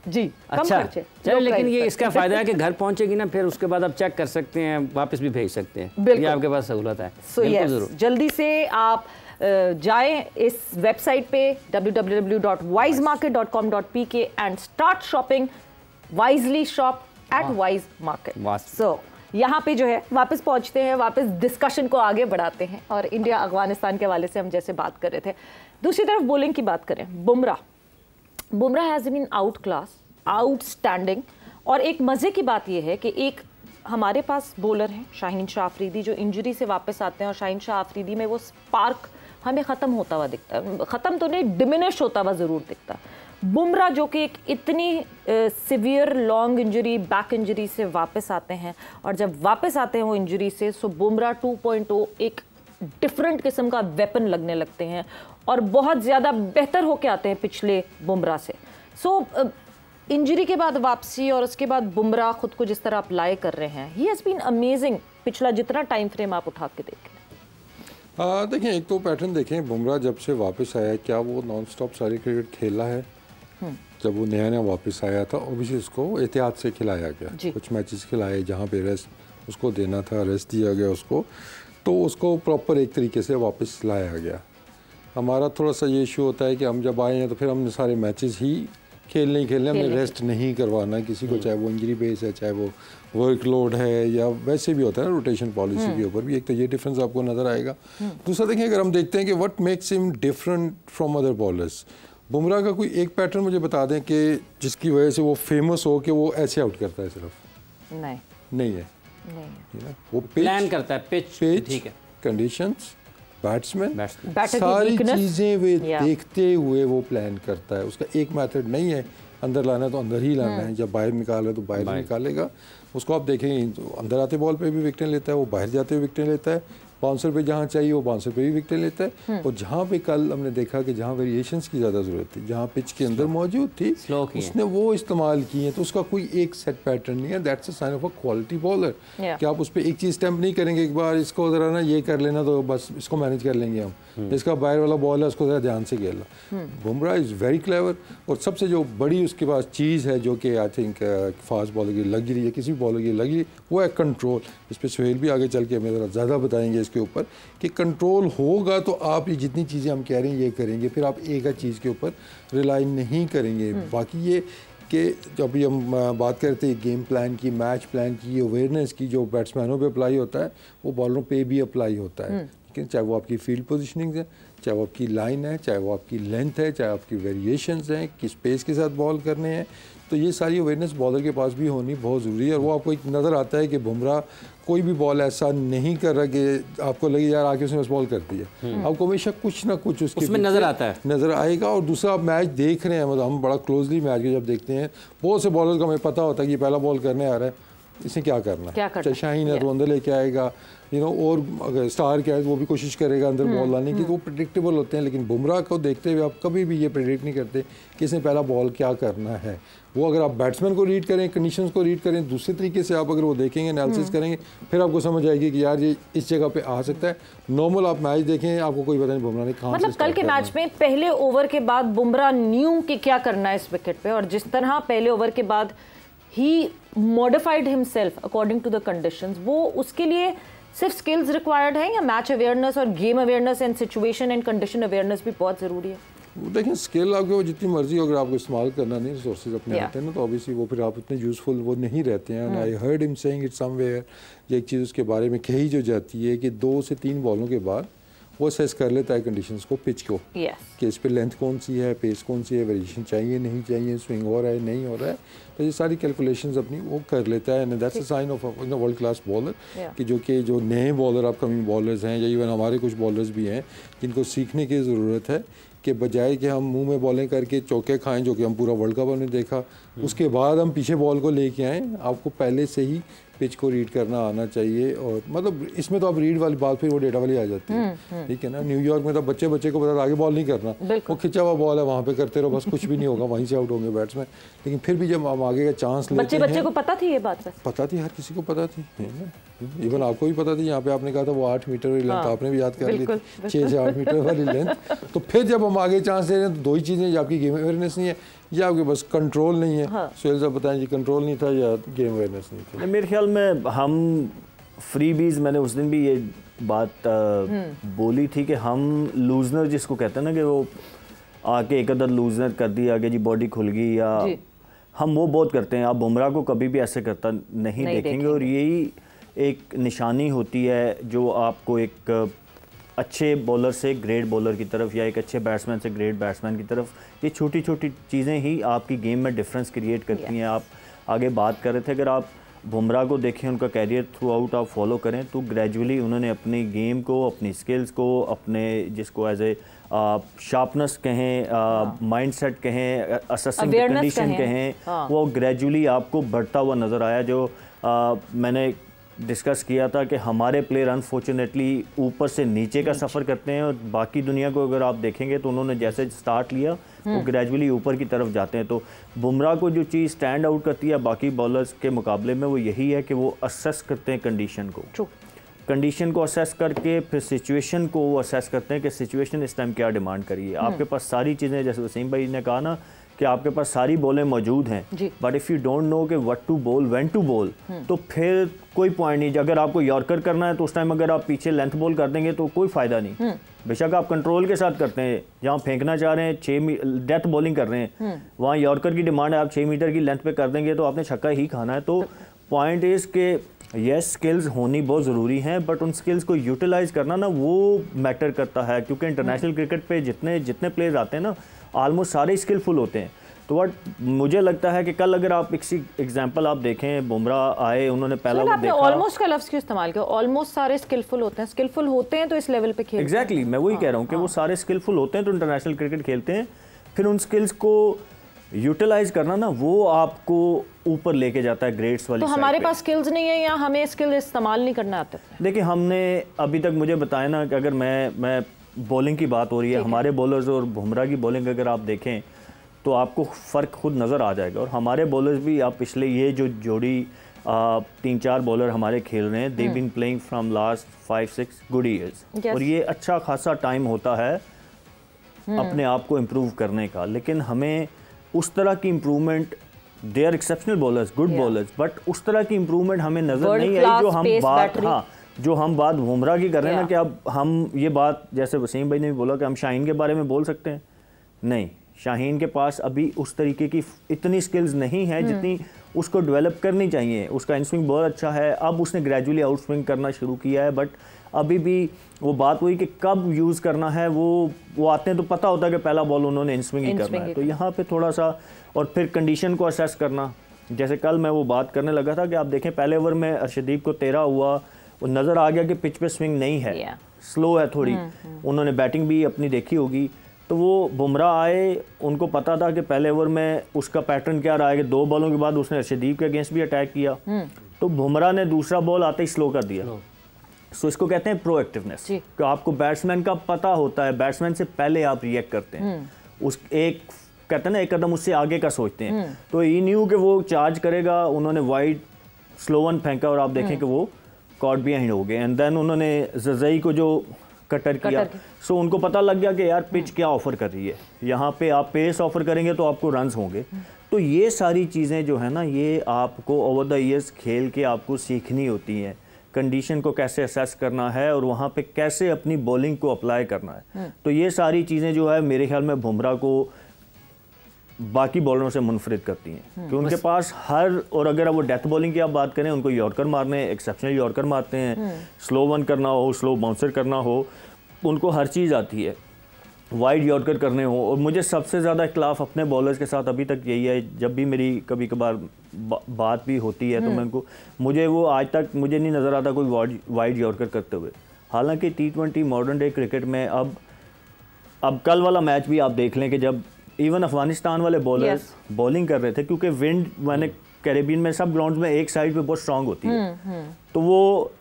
जी, अच्छा, कम खर्चे। चलो, लेकिन ये इसका फायदा है कि घर पहुंचेगी ना, फिर उसके बाद आप चेक कर सकते हैं, वापस भी भेज सकते हैं। ये आपके पास सहूलत है। जल्दी से आप जाएं इस वेबसाइट पे www.wisemarket.com.pk and start shopping wisely. Shop at Wise Market. So यहाँ पे जो है वापस पहुंचते हैं, वापस डिस्कशन को आगे बढ़ाते हैं, और इंडिया अफगानिस्तान के हवाले से हम जैसे बात कर रहे थे। दूसरी तरफ बॉलिंग की बात करें, Bumrah has been outclass, outstanding. और एक मज़े की बात यह है कि एक हमारे पास बॉलर हैं शाहीन शाह अफरीदी, जो इंजरी से वापस आते हैं, और शाहीन शाह अफरीदी में वो स्पार्क हमें ख़त्म होता हुआ दिखता है। ख़त्म तो नहीं, डिमिनिश होता हुआ ज़रूर दिखता है। बुमराह जो कि एक इतनी severe long injury, back injury से वापस आते हैं, और जब वापस आते हैं वो इंजरी से, सो बुमराह 2.0 एक डिफरेंट किस्म का वेपन लगने लगते हैं, और बहुत ज़्यादा बेहतर होके आते हैं पिछले बुमराह से। सो इंजरी के बाद वापसी, और उसके बाद बुमराह खुद को जिस तरह अप्लाई कर रहे हैं, ही हैज़ बीन अमेजिंग। पिछला जितना टाइम फ्रेम आप उठा के देखें, देखें, एक तो पैटर्न देखें, बुमराह जब से वापस आया, क्या वो नॉन स्टॉप सारी क्रिकेट खेला है? जब वो नया वापस आया था, ऑब्वियसली उसको एहतियात से खिलाया गया, कुछ मैचेस खिलाए जहाँ पे रेस्ट उसको देना था, रेस्ट दिया गया उसको, तो उसको प्रॉपर एक तरीके से वापस लाया गया। हमारा थोड़ा सा ये इशू होता है कि हम जब आए हैं तो फिर हमने सारे मैचेस ही खेलने ही खेलने, हमने रेस्ट नहीं करवाना किसी को, चाहे वो इंजरी बेस है, चाहे वो वर्कलोड है, या वैसे भी होता है ना रोटेशन पॉलिसी के ऊपर भी। एक तो ये डिफरेंस आपको नज़र आएगा। दूसरा देखें, अगर हम देखते हैं कि what makes him different from other bowlers, Bumrah का कोई एक पैटर्न मुझे बता दें कि जिसकी वजह से वो फेमस हो कि वो ऐसे आउट करता है। सिर्फ नहीं है वो प्लान करता है पिच, ठीक है, कंडीशंस, बैट्समैन, सारी चीज़ें वे देखते हुए वो प्लान करता है। उसका एक मेथड नहीं है, अंदर लाना है तो अंदर ही लाना है, जब बाहर निकाल है तो बाहर निकालेगा। उसको आप देखेंगे तो अंदर आते बॉल पे भी विकेट लेता है, वो बाहर जाते हुए विकेट लेता है, बाउंसर पे जहाँ चाहिए वो बाउंसर पे भी विकेट लेता है। और जहाँ पे कल हमने देखा कि जहाँ वेरिएशंस की ज़्यादा ज़रूरत थी, जहाँ पिच के अंदर मौजूद थी, उसने वो इस्तेमाल की है। तो उसका कोई एक सेट पैटर्न नहीं है। That's a sign of a quality bowler कि आप उस पर एक चीज़ स्टैम्प नहीं करेंगे, एक बार इसको ज़रा ना ये कर लेना तो बस इसको मैनेज कर लेंगे हम, जिसका बाहर वाला बॉल है उसको ज़रा ध्यान से खेलना। Bumrah is very clever. और सबसे जो बड़ी उसके पास चीज़ है जो कि आई थिंक फास्ट बॉलर की लग रही है, किसी बॉलर की लग रही है, वो है कंट्रोल। इस पर सुहेल भी आगे चल के हमें ज़रा ज़्यादा बताएंगे इसके ऊपर कि कंट्रोल होगा तो आप ये जितनी चीज़ें हम कह रहे हैं ये करेंगे, फिर आप एक आध चीज़ के ऊपर रिलाई नहीं करेंगे। बाकी ये कि जब भी हम बात करते हैं गेम प्लान की, मैच प्लान की, अवेयरनेस की, जो बैट्समैनों पे अप्लाई होता है वो बॉलरों पे भी अप्लाई होता है। ठीक है, चाहे वो आपकी फील्ड पोजीशनिंग है, चाहे वो आपकी लाइन है, चाहे वो आपकी लेंथ है, चाहे आपकी वेरिएशंस हैं, किस पेस के साथ बॉल करने हैं, तो ये सारी अवेयरनेस बॉलर के पास भी होनी बहुत ज़रूरी है। और वो आपको एक नज़र आता है कि बुमराह कोई भी बॉल ऐसा नहीं कर रहा कि आपको लगे यार आके उसने बस बॉल कर दिया। आपको हमेशा कुछ ना कुछ उसमें नज़र आता है, नज़र आएगा। और दूसरा आप मैच देख रहे हैं, मतलब हम बड़ा क्लोजली मैच को जब देखते हैं, बहुत से बॉलर को हमें पता होता है कि पहला बॉल करने आ रहा है, इसे क्या करना है, चाहे शाहीन है तो अंदर लेके आएगा, और अगर स्टार क्या है वो भी कोशिश करेगा अंदर बॉल लाने की, तो वो प्रेडिक्टेबल होते हैं। लेकिन बुमराह को देखते हुए आप कभी भी ये प्रेडिक्ट नहीं करते कि इसने पहला बॉल क्या करना है। वो अगर आप बैट्समैन को रीड करें, कंडीशंस को रीड करें, दूसरे तरीके से आप अगर वो देखेंगे, एनालिसिस करेंगे, फिर आपको समझ आएगी कि यार ये इस जगह पे आ सकता है। नॉर्मल आप मैच देखें, आपको कोई पता नहीं बुमराह ने कहाँ, मतलब कल के मैच में पहले ओवर के बाद बुमराह न्यू कि क्या करना है इस विकेट पे, और जिस तरह पहले ओवर के बाद ही modified himself according to the conditions, वो उसके लिए सिर्फ स्किल्स रिक्वायर्ड है या मैच अवेयरनेस और game awareness and situation and condition awareness भी बहुत ज़रूरी है? देखिए, स्किल आपके वो जितनी मर्जी अगर आपको इस्तेमाल करना नहीं, रिसोर्सेज अपने आते हैं ना, तो ऑब्वियसली वो फिर आप इतने यूज़फुल वो नहीं रहते हैं। I heard him saying it somewhere, ये एक चीज़ उसके बारे में कही जो जाती है कि 2 से 3 बॉलों के बाद वो असेस कर लेता है कंडीशंस को, पिच को, कि इस पर लेंथ कौन सी है, पेस कौन सी है, वेरिएशन चाहिए नहीं चाहिए, स्विंग हो रहा है नहीं हो रहा है, तो ये सारी कैलकुलेशंस अपनी वो कर लेता है। And that's a sign of world class bowler कि जो नए बॉलर अपकमिंग बॉलर्स हैं, या इवन हमारे कुछ बॉलर्स भी हैं जिनको सीखने की ज़रूरत है कि बजाय कि हम मुंह में बॉलिंग करके चौके खाएं, जो कि हम पूरा वर्ल्ड कप हमने देखा, उसके बाद हम पीछे बॉल को लेके आएँ, आपको पहले से ही पिच को रीड करना आना चाहिए। और मतलब इसमें तो आप रीड वाली बात फिर वो डेटा वाली आ जाती है, ठीक है ना। न्यूयॉर्क में तो बच्चे को पता आगे बॉल नहीं करना, वो खिंचा हुआ बॉल है वहाँ पे करते रहो, बस कुछ भी नहीं होगा, वहीं से आउट होंगे बैट्समैन। लेकिन फिर भी जब हम आगे का चांस लेते हैं, बच्चे को पता थी ये बात? पता थी, हर किसी को पता थी, इवन आपको भी पता थी। यहाँ पे आपने कहा था वो 8 मीटर वाली लेंथ, आपने भी याद कर ली, 6 से 8 मीटर वाली लेंथ। तो फिर जब हम आगे चांस ले रहे हैं तो 2 ही चीज़ें, आपकी गेम अवेयरनेस नहीं है या आपके बस कंट्रोल नहीं है। सुहेल साहब बताएं जी, कंट्रोल नहीं था या गेम अवेयरनेस नहीं थी? मेरे ख्याल में हम फ्रीबीज, मैंने उस दिन भी ये बात बोली थी कि हम लूजनर जिसको कहते हैं ना, कि वो आके एक अदर लूजनर कर दिया, आगे जी बॉडी खुल गई, या हम वो बहुत करते हैं। आप बुमराह को कभी भी ऐसे करता नहीं देखेंगे। और यही एक निशानी होती है जो आपको एक अच्छे बॉलर से ग्रेट बॉलर की तरफ, या एक अच्छे बैट्समैन से ग्रेट बैट्समैन की तरफ, ये छोटी छोटी चीज़ें ही आपकी गेम में डिफरेंस क्रिएट करती हैं। आप आगे बात कर रहे थे, अगर आप बुमराह को देखें, उनका कैरियर थ्रू आउट आप फॉलो करें, तो ग्रेजुअली उन्होंने अपनी गेम को, अपनी स्किल्स को, अपने जिसको एज ए शार्पनेस कहें, माइंडसेट कहें, असेसिंग कंडीशन कहें, वो ग्रेजुअली आपको बढ़ता हुआ नज़र आया। जो मैंने डिस्कस किया था कि हमारे प्लेयर अनफॉर्चुनेटली ऊपर से नीचे का सफ़र करते हैं, और बाकी दुनिया को अगर आप देखेंगे तो उन्होंने जैसे स्टार्ट लिया वो ग्रेजुअली ऊपर की तरफ जाते हैं। तो बुमराह को जो चीज़ स्टैंड आउट करती है बाकी बॉलर्स के मुकाबले में, वो यही है कि वो असेस करते हैं कंडीशन को, कंडीशन को असेस करके फिर सिचुएशन को वो असेस करते हैं कि सिचुएशन इस टाइम क्या डिमांड करी है। आपके पास सारी चीज़ें, जैसे वसीम भाई ने कहा ना कि आपके पास सारी बॉलें मौजूद हैं, but if you don't know कि what to bowl, when to bowl, तो फिर कोई पॉइंट नहीं। अगर आपको यॉर्कर करना है तो उस टाइम अगर आप पीछे लेंथ बॉल कर देंगे तो कोई फ़ायदा नहीं। बेशक आप कंट्रोल के साथ करते हैं, जहाँ फेंकना चाह रहे हैं 6 डेथ बॉलिंग कर रहे हैं, वहाँ यॉर्कर की डिमांड है, आप 6 मीटर की लेंथ पे कर देंगे तो आपने छक्का ही खाना है। तो पॉइंट इज़ के यस स्किल्स होनी बहुत ज़रूरी हैं, बट उन स्किल्स को यूटिलाइज़ करना ना वो मैटर करता है, क्योंकि इंटरनेशनल क्रिकेट पे जितने प्लेयर्स आते हैं ना ऑलमोस्ट सारे स्किलफुल होते हैं। तो वट मुझे लगता है कि कल अगर आप एग्जांपल आप देखें, बुमराह आए, उन्होंने पहला वो देखा, ऑलमोस्ट का लफ्ज़ क्यों इस्तेमाल किया? ऑलमोस्ट सारे स्किलफुल होते हैं, स्किलफुल होते हैं तो इस लेवल पे खेलते हैं। एग्जैक्टली, मैं वही कह रहा हूँ कि वो सारे स्किलफुल होते हैं तो इंटरनेशनल क्रिकेट खेलते हैं। फिर उन स्किल्स को यूटिलाइज करना ना वो आपको ऊपर लेके जाता है ग्रेड्स वाली। तो हमारे पास स्किल्स नहीं है या हमें स्किल इस्तेमाल नहीं करना आते? देखिए, हमने अभी तक, मुझे बताया ना कि अगर मैं बॉलिंग की बात हो रही है, हमारे बॉलर्स और बुमराह की बॉलिंग अगर आप देखें तो आपको फ़र्क खुद नज़र आ जाएगा। और हमारे बॉलर्स भी, आप पिछले ये जो जोड़ी 3-4 बॉलर हमारे खेल रहे हैं, they been playing from last 5-6 good years, और ये अच्छा खासा टाइम होता है अपने आप को इम्प्रूव करने का। लेकिन हमें उस तरह की improvement, they are exceptional bowlers, good bowlers, but उस तरह की इम्प्रूवमेंट हमें नज़र नहीं आई जो हम बात बुमराह की कर रहे हैं ना, कि अब हम ये बात, जैसे वसीम भाई ने भी बोला कि हम शाहीन के बारे में बोल सकते हैं, नहीं, शाहीन के पास अभी उस तरीके की इतनी स्किल्स नहीं है जितनी उसको डेवलप करनी चाहिए। उसका इन स्विंग बहुत अच्छा है, अब उसने ग्रेजुअली आउट स्विंग करना शुरू किया है, बट अभी भी वो बात हुई कि कब यूज़ करना है, वो आते हैं तो पता होता है कि पहला बॉल उन्होंने इन स्विंग ही करना है। तो यहाँ पे थोड़ा सा, और फिर कंडीशन को असेस करना, जैसे कल मैं वो बात करने लगा था कि आप देखें पहले ओवर में अर्शदीप को 13 हुआ, वो नज़र आ गया कि पिच पे स्विंग नहीं है, स्लो है थोड़ी, उन्होंने बैटिंग भी अपनी देखी होगी। तो वो बुमराह आए, उनको पता था कि पहले ओवर में उसका पैटर्न क्या रहा है कि 2 बॉलों के बाद उसने अर्शदीप के अगेंस्ट भी अटैक किया, तो बुमराह ने दूसरा बॉल आते ही स्लो कर दिया। सो इसको कहते हैं प्रोएक्टिवनेस, कि आपको बैट्समैन का पता होता है, बैट्समैन से पहले आप रिएक्ट करते हैं, उस एक कहते हैं ना एक कदम उससे आगे का सोचते हैं। तो ये न्यू कि वो चार्ज करेगा, उन्होंने वाइड स्लो वन फेंका और आप देखें कि वो कॉट बिहाइंड हो गए, एंड देन उन्होंने जज़ई को जो कटर किया, सो उनको पता लग गया कि यार पिच क्या ऑफर कर रही है, यहाँ पे आप पेस ऑफर करेंगे तो आपको रन्स होंगे। तो ये सारी चीज़ें जो है ना, ये आपको ओवर द ईयर्स खेल के आपको सीखनी होती हैं, कंडीशन को कैसे असेस करना है और वहाँ पे कैसे अपनी बॉलिंग को अप्लाई करना है। तो ये सारी चीज़ें जो है मेरे ख्याल में बुमराह को बाकी बॉलरों से मुनफरिद करती हैं, कि उनके पास और अगर वो डेथ बॉलिंग की आप बात करें, उनको यॉर्कर मारने, एक्सेप्शनल यॉर्कर मारते हैं, स्लो वन करना हो, स्लो बाउंसर करना हो, उनको हर चीज़ आती है, वाइड यॉर्कर करने हो। और मुझे सबसे ज़्यादा इख्तिलाफ अपने बॉलर्स के साथ अभी तक यही है, जब भी मेरी कभी कभार बात भी होती है तो मुझे वो आज तक मुझे नहीं नज़र आता कोई वाइड यॉर्कर करते हुए। हालांकि T20 मॉडर्न डे क्रिकेट में अब कल वाला मैच भी आप देख लें कि जब इवन अफगानिस्तान वाले बॉलर्स बॉलिंग कर रहे थे, क्योंकि विंड मैंने कैरेबियन में सब ग्राउंड्स में एक साइड पे बहुत स्ट्रांग होती है, तो वो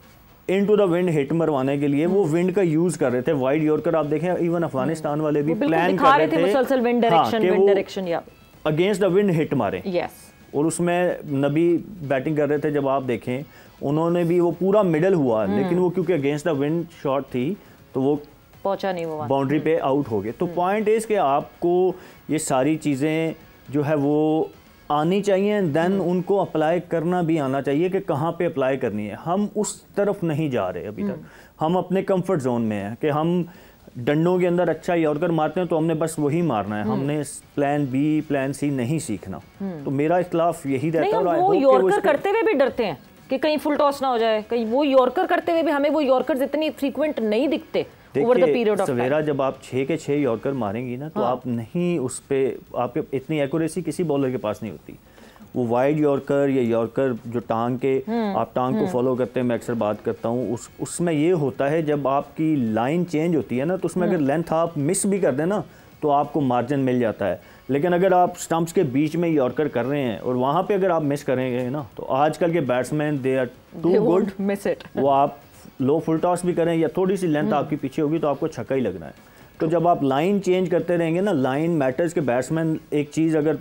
इनटू द विंड हिट मरवाने के लिए वो विंड का यूज कर रहे थे। वाइड यॉर्कर आप देखें इवन अफगानिस्तान वाले भी प्लान कर रहे थे मुसलसल विंड डायरेक्शन या अगेंस्ट द विंड हिट मारे। और उसमें नबी बैटिंग कर रहे थे, जब आप देखें उन्होंने भी वो पूरा मिडल हुआ, लेकिन वो क्योंकि अगेंस्ट द विंड शॉट थी तो वो पहुंचा नहीं, वो बाउंड्री पे आउट हो गए। तो पॉइंट इज कि आपको ये सारी चीज़ें जो है वो आनी चाहिए, देन उनको अप्लाई करना भी आना चाहिए कि कहाँ पे अप्लाई करनी है। हम उस तरफ नहीं जा रहे अभी तक, हम अपने कंफर्ट जोन में हैं कि हम डंडों के अंदर अच्छा यॉर्कर मारते हैं तो हमने बस वही मारना है, हमने प्लान बी प्लान सी नहीं सीखना। तो मेरा इख्तिलाफ यही रहता है। वो यॉर्कर करते हुए भी डरते हैं कि कहीं फुल टॉस ना हो जाए, कहीं वो यॉर्कर करते हुए भी हमें वो यॉर्कर्स इतनी फ्रीक्वेंट नहीं दिखते over the period of time. सवेरा जब आप 6 के 6 यॉर्कर मारेंगी ना तो आप नहीं उस पे आपके इतनी एक्यूरेसी किसी बॉलर के पास नहीं होती। वो वाइड यॉर्कर या यॉर्कर जो टांग के आप टांग को फॉलो करते हैं, मैं अक्सर बात करता हूँ, उसमें ये होता है जब आपकी लाइन चेंज होती है ना तो उसमें अगर लेंथ आप मिस भी कर दें ना तो आपको मार्जिन मिल जाता है। लेकिन अगर आप स्टंप्स के बीच में यॉर्कर कर रहे हैं और वहाँ पे अगर आप मिस करेंगे ना तो आजकल के batsman they are too good, miss it. वो आप लो फुल टॉस भी करें या थोड़ी सी लेंथ आपकी पीछे होगी तो आपको छक्का ही लगना है। तो जब आप लाइन चेंज करते रहेंगे ना, लाइन मैटर्स के बैट्समैन एक चीज़ अगर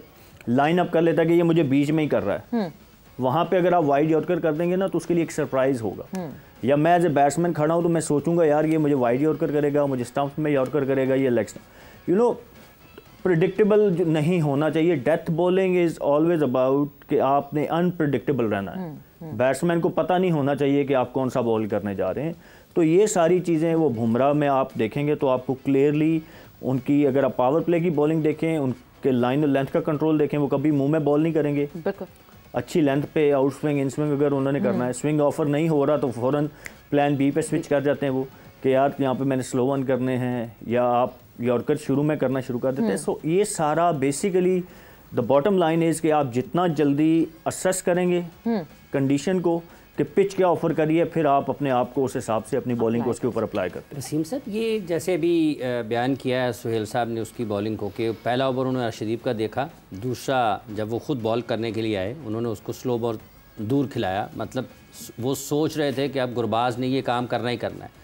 लाइन अप कर लेता है कि ये मुझे बीच में ही कर रहा है, वहाँ पे अगर आप वाइड यॉर्कर कर देंगे ना तो उसके लिए एक सरप्राइज होगा। या मैं एज ए बैट्समैन खड़ा हूँ तो मैं सोचूंगा यार ये मुझे वाइड यॉर्कर करेगा, मुझे स्टंप में यॉर्कर करेगा, ये leg stump, you know predictable नहीं होना चाहिए। Death bowling is always about कि आपने अनप्रिडिक्टेबल रहना है। बैट्समैन को पता नहीं होना चाहिए कि आप कौन सा बॉल करने जा रहे हैं। तो ये सारी चीज़ें वो बुमराह में आप देखेंगे तो आपको क्लियरली उनकी, अगर आप पावर प्ले की बॉलिंग देखें, उनके लाइन और लेंथ का कंट्रोल देखें, वो कभी मुंह में बॉल नहीं करेंगे। अच्छी लेंथ पे आउट स्विंग, इन स्विंग अगर उन्होंने करना है, स्विंग ऑफर नहीं हो रहा तो फ़ौरन प्लान बी पे स्विच कर जाते हैं वो कि यार यहाँ पे मैंने स्लो वन करने हैं, या आप यॉर्कर शुरू में करना शुरू कर देते हैं। सो ये सारा basically the bottom line is कि आप जितना जल्दी असेस करेंगे कंडीशन को कि पिच क्या ऑफर करिए, फिर आप अपने आप को उस हिसाब से अपनी बॉलिंग को उसके ऊपर अप्लाई करते हैं। वसीम साहब, ये जैसे अभी बयान किया है सुहेल साहब ने उसकी बॉलिंग को कि पहला ओवर उन्होंने अर्शदीप का देखा, दूसरा जब वो खुद बॉल करने के लिए आए उन्होंने उसको स्लो बॉल दूर खिलाया, मतलब वो सोच रहे थे कि अब गुरबाज ने ये काम करना ही करना है।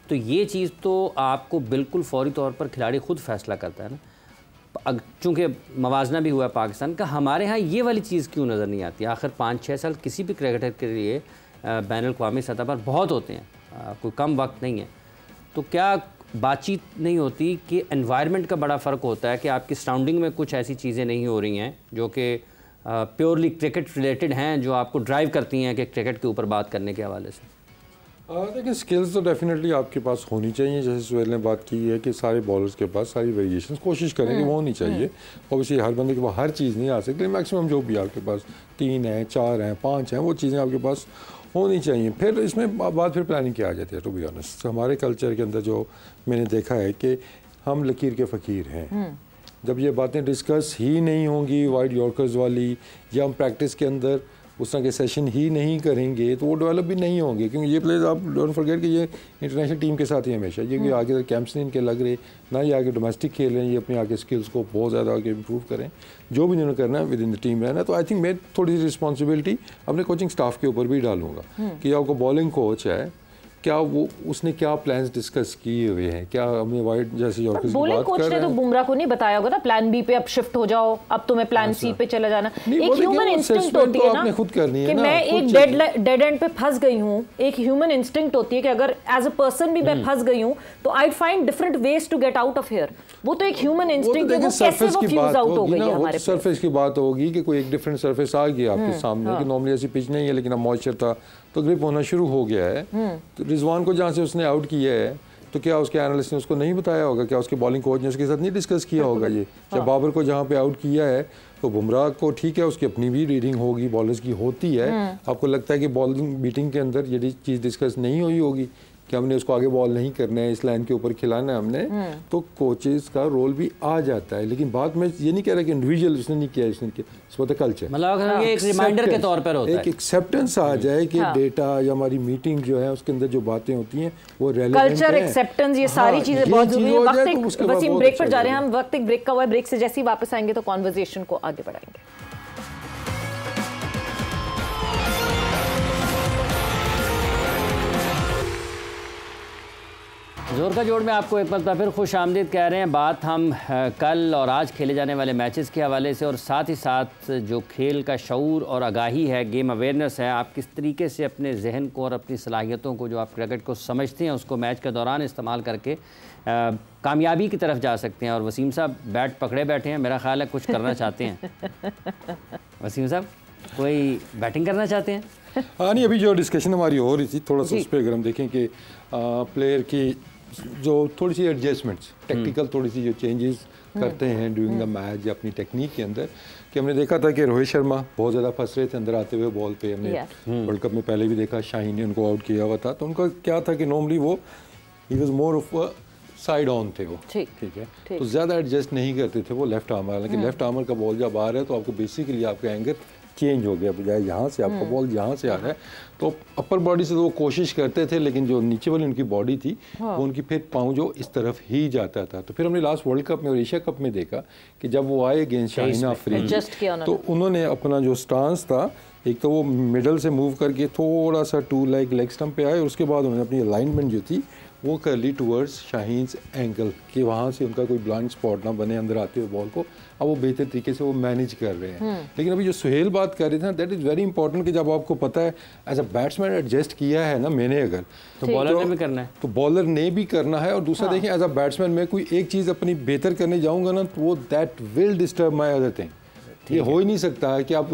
तो ये चीज़ तो आपको बिल्कुल फौरी तौर पर खिलाड़ी खुद फैसला करता है ना। चूँकि मवाजना भी हुआ है पाकिस्तान का, हमारे यहाँ ये वाली चीज़ क्यों नज़र नहीं आती? आखिर 5-6 साल किसी भी क्रिकेटर के लिए बैनुल-अक़वामी सतह पर बहुत होते हैं, कोई कम वक्त नहीं है। तो क्या बातचीत नहीं होती कि एनवायरनमेंट का बड़ा फ़र्क होता है कि आपकी सराउंडिंग में कुछ ऐसी चीज़ें नहीं हो रही हैं जो कि प्योरली क्रिकेट रिलेटेड हैं, जो आपको ड्राइव करती हैं कि क्रिकेट के ऊपर बात करने के हवाले से? देखिए, स्किल्स तो डेफिनेटली आपके पास होनी चाहिए। जैसे सुहेल ने बात की है कि सारे बॉलर्स के पास सारी वेरिएशंस कोशिश करें कि वो होनी चाहिए। ऑब्वियसली हर बंदे के पास हर चीज़ नहीं आ सकती, मैक्सिमम जो भी आपके पास 3 हैं, 4 हैं, 5 हैं, वो चीज़ें आपके पास होनी चाहिए। फिर इसमें बात फिर प्लानिंग की आ जाती है। टू बी ऑनेस्ट, हमारे कल्चर के अंदर जो मैंने देखा है कि हम लकीर के फ़कीर हैं। जब ये बातें डिस्कस ही नहीं होंगी वाइड यॉर्कर्स वाली, या हम प्रैक्टिस के अंदर उस तरह के सेशन ही नहीं करेंगे, तो वो डेवलप भी नहीं होंगे। क्योंकि ये प्लेयर्स, आप डोंट फॉरगेट कि ये इंटरनेशनल टीम के साथ ही हमेशा, ये कि आगे कैंप्स नहीं इनके लग रहे, ना ये आगे डोमेस्टिक खेल रहे हैं, ये अपने आगे स्किल्स को बहुत ज़्यादा आगे इंप्रूव करें, जो भी इन्होंने करना है विद इन द टीम रहना। तो आई थिंक मैं थोड़ी सी रिस्पॉन्सिबिलिटी अपने कोचिंग स्टाफ के ऊपर भी डालूंगा कि आपको बॉलिंग कोच है, क्या वो उसने क्या प्लान्स डिस्कस किए हुए हैं, क्या हमने वाइड जैसे यॉर्कर्स की बात कोच ने तो बुमराह को नहीं बताया होगा ना प्लान बी पे अब शिफ्ट हो जाओ, अब तुम्हें प्लान सी पे चला जाना। एक ह्यूमन इंस्टिंक्ट होती है ना खुद करनी है कि ना, मैं एक डेड एंड पे फंस गई हूँ। एक ह्यूमन इंस्टिंक्ट होती है कि अगर एज अ पर्सन भी मैं फंस गई हूँ तो I find different ways to get out of here. वो तो एक ह्यूमन इंस्टिंक्ट है, वो कैसे वो फ्यूज आउट हो गई है हमारे। सरफेस की बात होगी कि कोई एक डिफरेंट सरफेस आ गया आपके सामने, कि नॉर्मली ऐसी पिच नहीं है लेकिन अब मॉइस्चर था तो ग्रिप होना शुरू हो गया है। तो रिजवान को जहाँ से उसने आउट किया है, तो क्या उसके एनालिस्ट ने उसको नहीं बताया होगा? क्या उसके बॉलिंग कोच ने उसके साथ नहीं डिस्कस किया होगा ये? क्या बाबर को जहाँ पे आउट किया है तो बुमराह को, ठीक है, उसकी अपनी भी रीडिंग होगी, बॉलर्स की होती है। आपको लगता है कि बॉलिंग बीटिंग के अंदर ये चीज़ डिस्कस नहीं हुई होगी कि हमने उसको आगे बॉल नहीं करना है, इस लाइन के ऊपर खिलाना है हमने, तो कोचेस का रोल भी आ जाता है। लेकिन बात में ये नहीं कह रहा कि इंडिविजुअल उसने नहीं किया, इसने किया, इसमें कल्चर, मतलब ये एक रिमाइंडर के तौर पर होता है, एक एक्सेप्टेंस आ जाए कि डेटा या हमारी मीटिंग जो है उसके अंदर जो बातें होती हैं वो रेलेवेंट है। कल्चर, एक्सेप्टेंस, ये सारी चीजें बहुत जरूरी है। वसीम ब्रेक पर जा रहे हैं हम, वक्त एक ब्रेक का हुआ है। ब्रेक से जैसे ही वापस आएंगे तो कॉन्वर्सेशन को आगे बढ़ाएंगे। जोर का जोड़ में आपको एक मरतबा फिर खुश आमदीद कह रहे हैं। बात हम कल और आज खेले जाने वाले मैचेस के हवाले से, और साथ ही साथ जो खेल का शऊर और आगाही है, गेम अवेयरनेस है, आप किस तरीके से अपने जहन को और अपनी सलाहियतों को, जो आप क्रिकेट को समझते हैं, उसको मैच के दौरान इस्तेमाल करके कामयाबी की तरफ जा सकते हैं। और वसीम साहब बैट पकड़े बैठे हैं, मेरा ख्याल है कुछ करना चाहते हैं। वसीम साहब कोई बैटिंग करना चाहते हैं? हाँ, नहीं, अभी जो डिस्कशन हमारी हो रही थी थोड़ा सा उस पर अगर हम देखें कि प्लेयर की जो थोड़ी सी एडजस्टमेंट्स, टेक्निकल थोड़ी सी जो चेंजेस करते हैं ड्यूरिंग द मैच या अपनी टेक्निक के अंदर, कि हमने देखा था कि रोहित शर्मा बहुत ज़्यादा फंस रहे थे अंदर आते हुए बॉल पे। हमने वर्ल्ड कप में पहले भी देखा, शाहीन ने उनको आउट किया हुआ था। तो उनका क्या था कि नॉर्मली वो he was more of side on थे वो, ठीक है, तो ज़्यादा एडजस्ट नहीं करते थे वो लेफ्ट आर्मर। हालांकि लेफ्ट आर्मर का बॉल जब आ रहा है तो आपको बेसिकली आपका एंगल चेंज हो गया, बजाय यहाँ से आपका बॉल यहाँ से आ रहा है। तो अपर बॉडी से तो वो कोशिश करते थे, लेकिन जो नीचे वाली उनकी बॉडी थी वो उनकी फिर पाँव जो इस तरफ ही जाता था। तो फिर हमने लास्ट वर्ल्ड कप में और एशिया कप में देखा कि जब वो आए अगेंस्ट शाहीन अफरीदी, तो उन्होंने अपना जो स्टांस था, एक तो वो मिडल से मूव करके थोड़ा सा टू लेग स्टंप पे आए, और उसके बाद उन्होंने अपनी अलाइनमेंट जो थी वो कर ली टूवर्ड्स शाहीन्स एंकल कि वहाँ से उनका कोई ब्लाइंड स्पॉट ना बने अंदर आते हुए बॉल को। अब वो बेहतर तरीके से वो मैनेज कर रहे हैं। लेकिन अभी जो सुहेल बात कर रहे थे ना, दैट इज़ वेरी इंपॉर्टेंट कि जब आपको पता है एज अ बैट्समैन एडजस्ट किया है ना मैंने अगर, तो बॉलर ने भी करना है, तो बॉलर ने भी करना है। और दूसरा देखें, एज अ बैट्समैन मैं कोई एक चीज़ अपनी बेहतर करने जाऊँगा ना, तो वो that will disturb my other thing. ये हो ही नहीं सकता है कि आप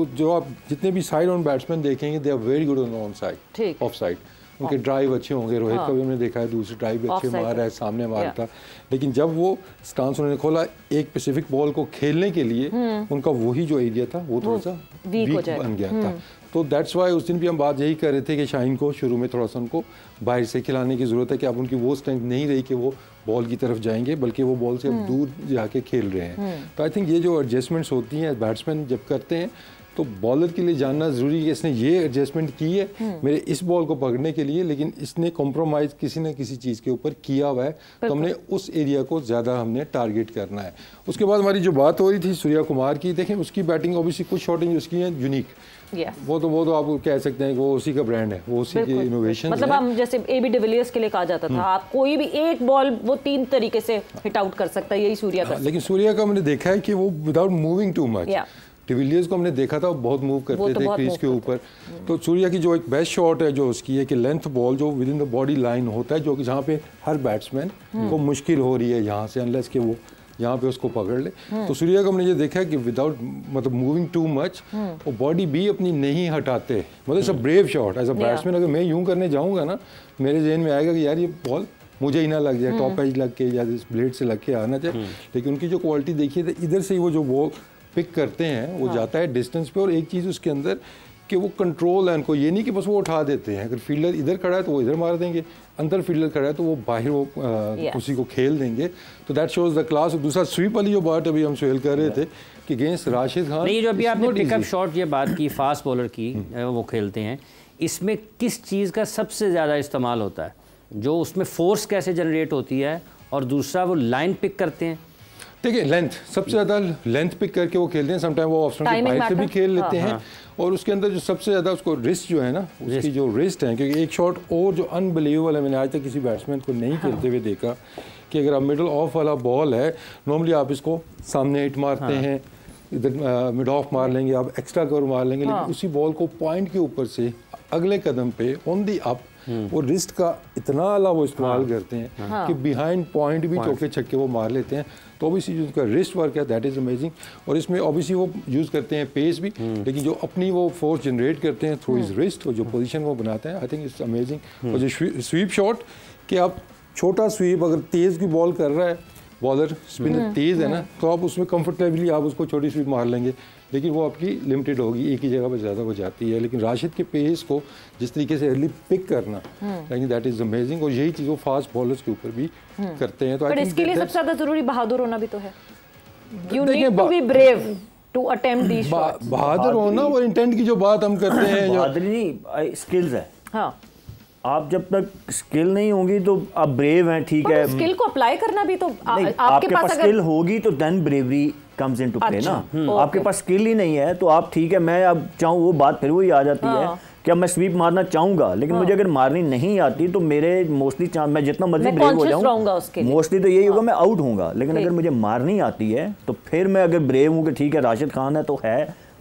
जितने भी साइड ऑन बैट्समैन देखेंगे they are very good on side, off side. उनके ड्राइव अच्छे होंगे, रोहित का भी हमने देखा है दूसरी ड्राइव भी अच्छे मार रहा है, सामने मारा था। लेकिन जब वो स्टांस उन्होंने खोला एक स्पेसिफिक बॉल को खेलने के लिए, उनका वही जो एरिया था वो थोड़ा सा वीक बन गया था। तो दैट्स वाई उस दिन भी हम बात यही कर रहे थे कि शाहीन को शुरू में थोड़ा सा उनको बाहर से खिलाने की ज़रूरत है कि अब उनकी वो स्ट्रेंथ नहीं रही कि वो बॉल की तरफ जाएंगे, बल्कि वो बॉल से अब दूर जाके खेल रहे हैं। तो आई थिंक ये जो एडजस्टमेंट्स होती हैं बैट्समैन जब करते हैं, तो बॉलर के लिए जानना ज़रूरी है कि इसने ये एडजस्टमेंट की है मेरे इस बॉल को पकड़ने के लिए, लेकिन इसने कॉम्प्रोमाइज़ किसी न किसी चीज़ के ऊपर किया हुआ है, तो हमने उस एरिया को ज़्यादा हमने टारगेट करना है। उसके बाद हमारी जो बात हो रही थी सूर्या कुमार की, देखें उसकी बैटिंग ऑब्वियसली कुछ शॉटिंग उसकी है यूनिक, वो तो आप कह सकते हैं कि वो उसी का ब्रांड है, वो उसी की इनोवेशन। मतलब हम जैसे AB डिविलियर्स के लिए कहा जाता था, आप कोई भी एक बॉल वो 3 तरीके से हिट आउट कर सकता है, यही सूर्या कर। लेकिन सूर्या का हमने देखा है कि वो without moving too much, de Villiers को हमने देखा था वो बहुत मूव करते थे क्रीज के ऊपर। तो सूर्या की जो एक बेस्ट शॉट है जो उसकी है कि लेंथ बॉल जो with in the body line होता है, जो कि जहाँ पे हर बैट्समैन को मुश्किल हो रही है यहाँ से, अनलेस कि वो यहाँ पे उसको पकड़ ले। तो सूर्या को हमने ये देखा है कि विदाउट मतलब मूविंग टू मच वो बॉडी भी अपनी नहीं हटाते, मतलब it's a brave shot. As a batsman अगर मैं यूँ करने जाऊँगा ना, मेरे जहन में आएगा कि यार ये बॉल मुझे ही ना लग जाए, टॉप एज लग के या इस ब्लेड से लग के आना चाहिए। लेकिन उनकी जो क्वालिटी देखिए तो इधर से ही वो जो वो पिक करते हैं वो जाता है डिस्टेंस पे। और एक चीज़ उसके अंदर कि वो कंट्रोल है उनको, ये नहीं कि बस वो उठा देते हैं। अगर फील्डर इधर खड़ा है तो वो इधर मार देंगे, अंदर फील्डर खड़ा है तो वो बाहर वो उसी को खेल देंगे। तो दैट शोज द क्लास। दूसरा स्वीप वाली जो बात अभी हम सुहेल कर रहे थे कि अगेंस्ट राशिद खान, नहीं जो अभी आपने पिकअप शॉट ये बात की फास्ट बॉलर की वो खेलते हैं, इसमें किस चीज़ का सबसे ज़्यादा इस्तेमाल होता है, जो उसमें फोर्स कैसे जनरेट होती है, और दूसरा वो लाइन पिक करते हैं? देखिए लेंथ, सबसे ज़्यादा लेंथ पिक करके वो खेलते हैं। समटाइम वो ऑप्शन के बाहर से भी खेल लेते हैं। और उसके अंदर जो सबसे ज़्यादा उसको रिस्ट जो है ना, उसकी जो रिस्ट है, क्योंकि एक शॉट और जो अनबिलीवेबल है, मैंने आज तक किसी बैट्समैन को नहीं खेलते हुए देखा कि अगर आप मिडल ऑफ वाला बॉल है, नॉर्मली आप इसको सामने हिट मारते हैं, इधर मिड ऑफ मार लेंगे, आप एक्स्ट्रा कवर मार लेंगे, लेकिन उसी बॉल को पॉइंट के ऊपर से अगले कदम पे ऑन दी अप वो रिस्ट का इतना अला वो इस्तेमाल करते हैं कि बिहाइंड पॉइंट भी चौके छक्के वो मार लेते हैं। तो ऑब्वियसली जो उनका रिस्ट वर्क है दैट इज़ अमेजिंग। और इसमें ऑब्वियसली वो यूज़ करते हैं पेस भी, लेकिन जो अपनी वो फोर्स जनरेट करते हैं थ्रू हिज रिस्ट, और जो पोजीशन वो बनाते हैं, आई थिंक इट्स अमेजिंग। और जो स्वीप शॉट कि आप छोटा स्वीप अगर तेज़ की बॉल कर रहा है बॉलर, स्पिनर तेज़ है ना, तो आप उसमें कंफर्टेबली आप उसको छोटी स्वीप मार लेंगे, लेकिन वो आपकी लिमिटेड होगी, एक ही जगह पर ज़्यादा हो जाती है। लेकिन राशिद के पेस को जिस तरीके से अर्ली पिक करना, लेकिन दैट इज़ अमेजिंग। और यही चीज़ वो फास्ट बॉलर्स के ऊपर भी करते हैं। तो पर इसके लिए सबसे ज़्यादा ज़रूरी बहादुर होना भी तो है। You need to be brave to attempt these shots. बहादुर होना और इंटेंट की जो बात हम करते हैं, बहादुरी नहीं, स्किल्स है। हाँ, आप जब तक स्किल नहीं होगी तो आप ब्रेव हैं, ठीक है, स्किल को अप्लाई करना भी तो आपके पास स्किल होगी तो then bravery comes into play ना। आपके पास स्किल ही नहीं है तो आप ठीक है, मैं अब चाहूँ वो बात फिर वही आ जाती है कि अब मैं स्वीप मारना चाहूंगा, लेकिन मुझे अगर मारनी नहीं आती तो मेरे मोस्टली चांस, मैं जितना मर्जी ब्रेव हो जाऊँ, मोस्टली तो यही होगा मैं आउट होऊंगा। लेकिन अगर मुझे मारनी आती है तो फिर मैं अगर ब्रेव हूँ कि ठीक है राशिद खान है तो है,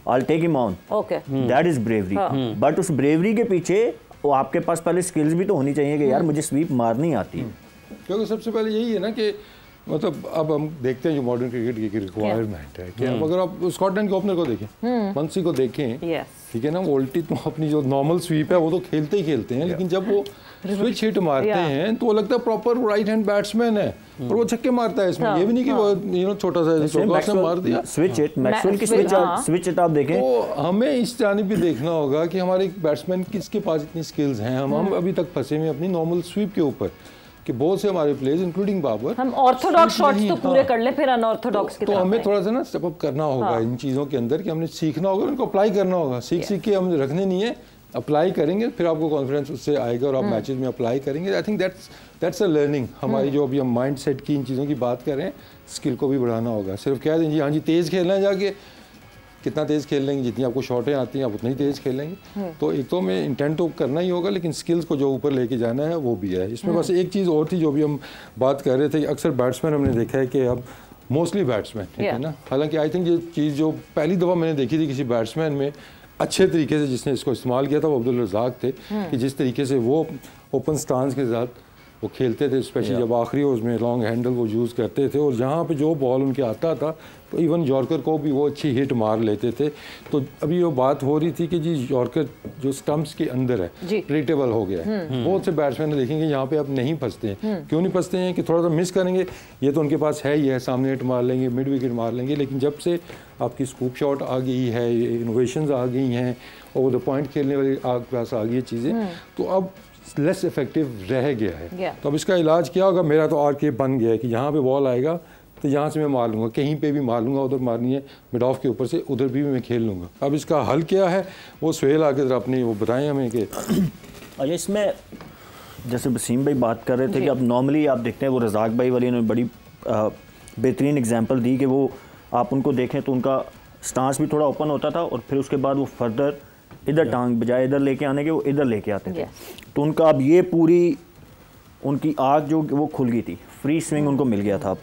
I will take him on, that is bravery. But उस ब्रेवरी के पीछे वो आपके पास पहले स्किल्स भी तो होनी चाहिए कि यार मुझे स्वीप मारनी आती है। क्योंकि सबसे पहले यही है ना कि मतलब अब हम देखते हैं जो मॉडर्न क्रिकेट की रिक्वायरमेंट है कि अगर आप स्कॉटलैंड के ओपनर को देखें, मंसी को देखें, ठीक है ना, वो उल्टी तो अपनी जो नॉर्मल स्वीप है वो तो खेलते ही खेलते हैं, लेकिन जब वो स्विच हिट मारते हैं तो वो लगता है प्रॉपर राइट हैंड बैट्समैन है और वो छक्के मारता है इसमें। ये भी नहीं कि वो छोटा सा मार दिया स्विच हिट, मैक्सवेल की स्विच हिट आप देखें। तो हमें इस जानिब भी देखना होगा कि हमारे बैट्समैन किसके पास इतनी स्किल्स हैं। हम अभी तक फंसे हुए अपनी नॉर्मल स्वीप के ऊपर कि बहुत से हमारे प्लेयर्स इंक्लूडिंग बाबर, हम ऑर्थोडॉक्स शॉट्स तो पूरे कर ले, फिर अनऑर्थोडॉक्स की तो हमें थोड़ा सा ना स्टेप अप करना होगा इन चीज़ों के अंदर कि हमने सीखना होगा, उनको अप्लाई करना होगा। सीख के हम रखने नहीं है, अप्लाई करेंगे, फिर आपको कॉन्फिडेंस उससे आएगा और आप मैचेस में अप्लाई करेंगे। I think that's a learning. हमारी जो अभी हम माइंड सेट की इन चीज़ों की बात कर रहे हैं, स्किल को भी बढ़ाना होगा। सिर्फ कह दें जी हाँ जी तेज़ खेलना है जाके, कितना तेज़ खेल लेंगे, जितनी आपको शॉटें आती हैं आप उतना ही तेज़ खेल लेंगे। तो एक तो मैं इंटेंट तो करना ही होगा, लेकिन स्किल्स को जो ऊपर लेके जाना है वो भी है इसमें। बस एक चीज़ और थी जो भी हम बात कर रहे थे कि अक्सर बैट्समैन हमने देखा है कि अब मोस्टली बैट्समैन, ठीक है ना, हालांकि आई थिंक ये चीज़ जो पहली दफ़ा मैंने देखी थी किसी बैट्समैन में अच्छे तरीके से जिसने इसको इस्तेमाल किया था वो अब्दुल रज़ाक थे, कि जिस तरीके से वो ओपन स्टांस के साथ वो खेलते थे, स्पेशली जब आखिरी ओवर्स में लॉन्ग हैंडल वो यूज़ करते थे, और जहाँ पे जो बॉल उनके आता था तो इवन यॉर्कर को भी वो अच्छी हिट मार लेते थे। तो अभी वो बात हो रही थी कि जी यॉर्कर जो स्टंप्स के अंदर है प्रेडिक्टेबल हो गया है। बहुत से बैट्समैन देखेंगे यहाँ पे अब नहीं फंसते हैं। क्यों नहीं फंसते हैं कि थोड़ा सा मिस करेंगे, ये तो उनके पास है ही है, सामने हिट मार लेंगे, मिड विकेट मार लेंगे, लेकिन जब से आपकी स्कूप शॉट आ गई है, इनोवेशंस आ गई हैं, ओवर द पॉइंट खेलने वाली आपके पास आ गई है चीज़ें, तो अब लेस इफेक्टिव रह गया है। तो अब इसका इलाज क्या होगा? मेरा तो आर के बन गया है कि यहाँ पे बॉल आएगा तो यहाँ से मैं मार लूँगा, कहीं पे भी मार लूँगा, उधर मारनी है मिड ऑफ के ऊपर से, उधर भी मैं खेल लूँगा। अब इसका हल क्या है वो सुहेल आके ज़रा अपनी वो बताएं हमें कि अच्छा, इसमें जैसे वसीम भाई बात कर रहे थे कि अब नॉर्मली आप देखते हैं वो रज़ाक भाई वाली ने बड़ी बेहतरीन एग्जांपल दी कि वो आप उनको देखें तो उनका स्टांस भी थोड़ा ओपन होता था और फिर उसके बाद वो फर्दर इधर टांग बजाय इधर लेके आने के वो इधर लेके आते थे। तो उनका अब ये पूरी उनकी आग जो वो खुल गई थी, फ्री स्विंग उनको मिल गया था।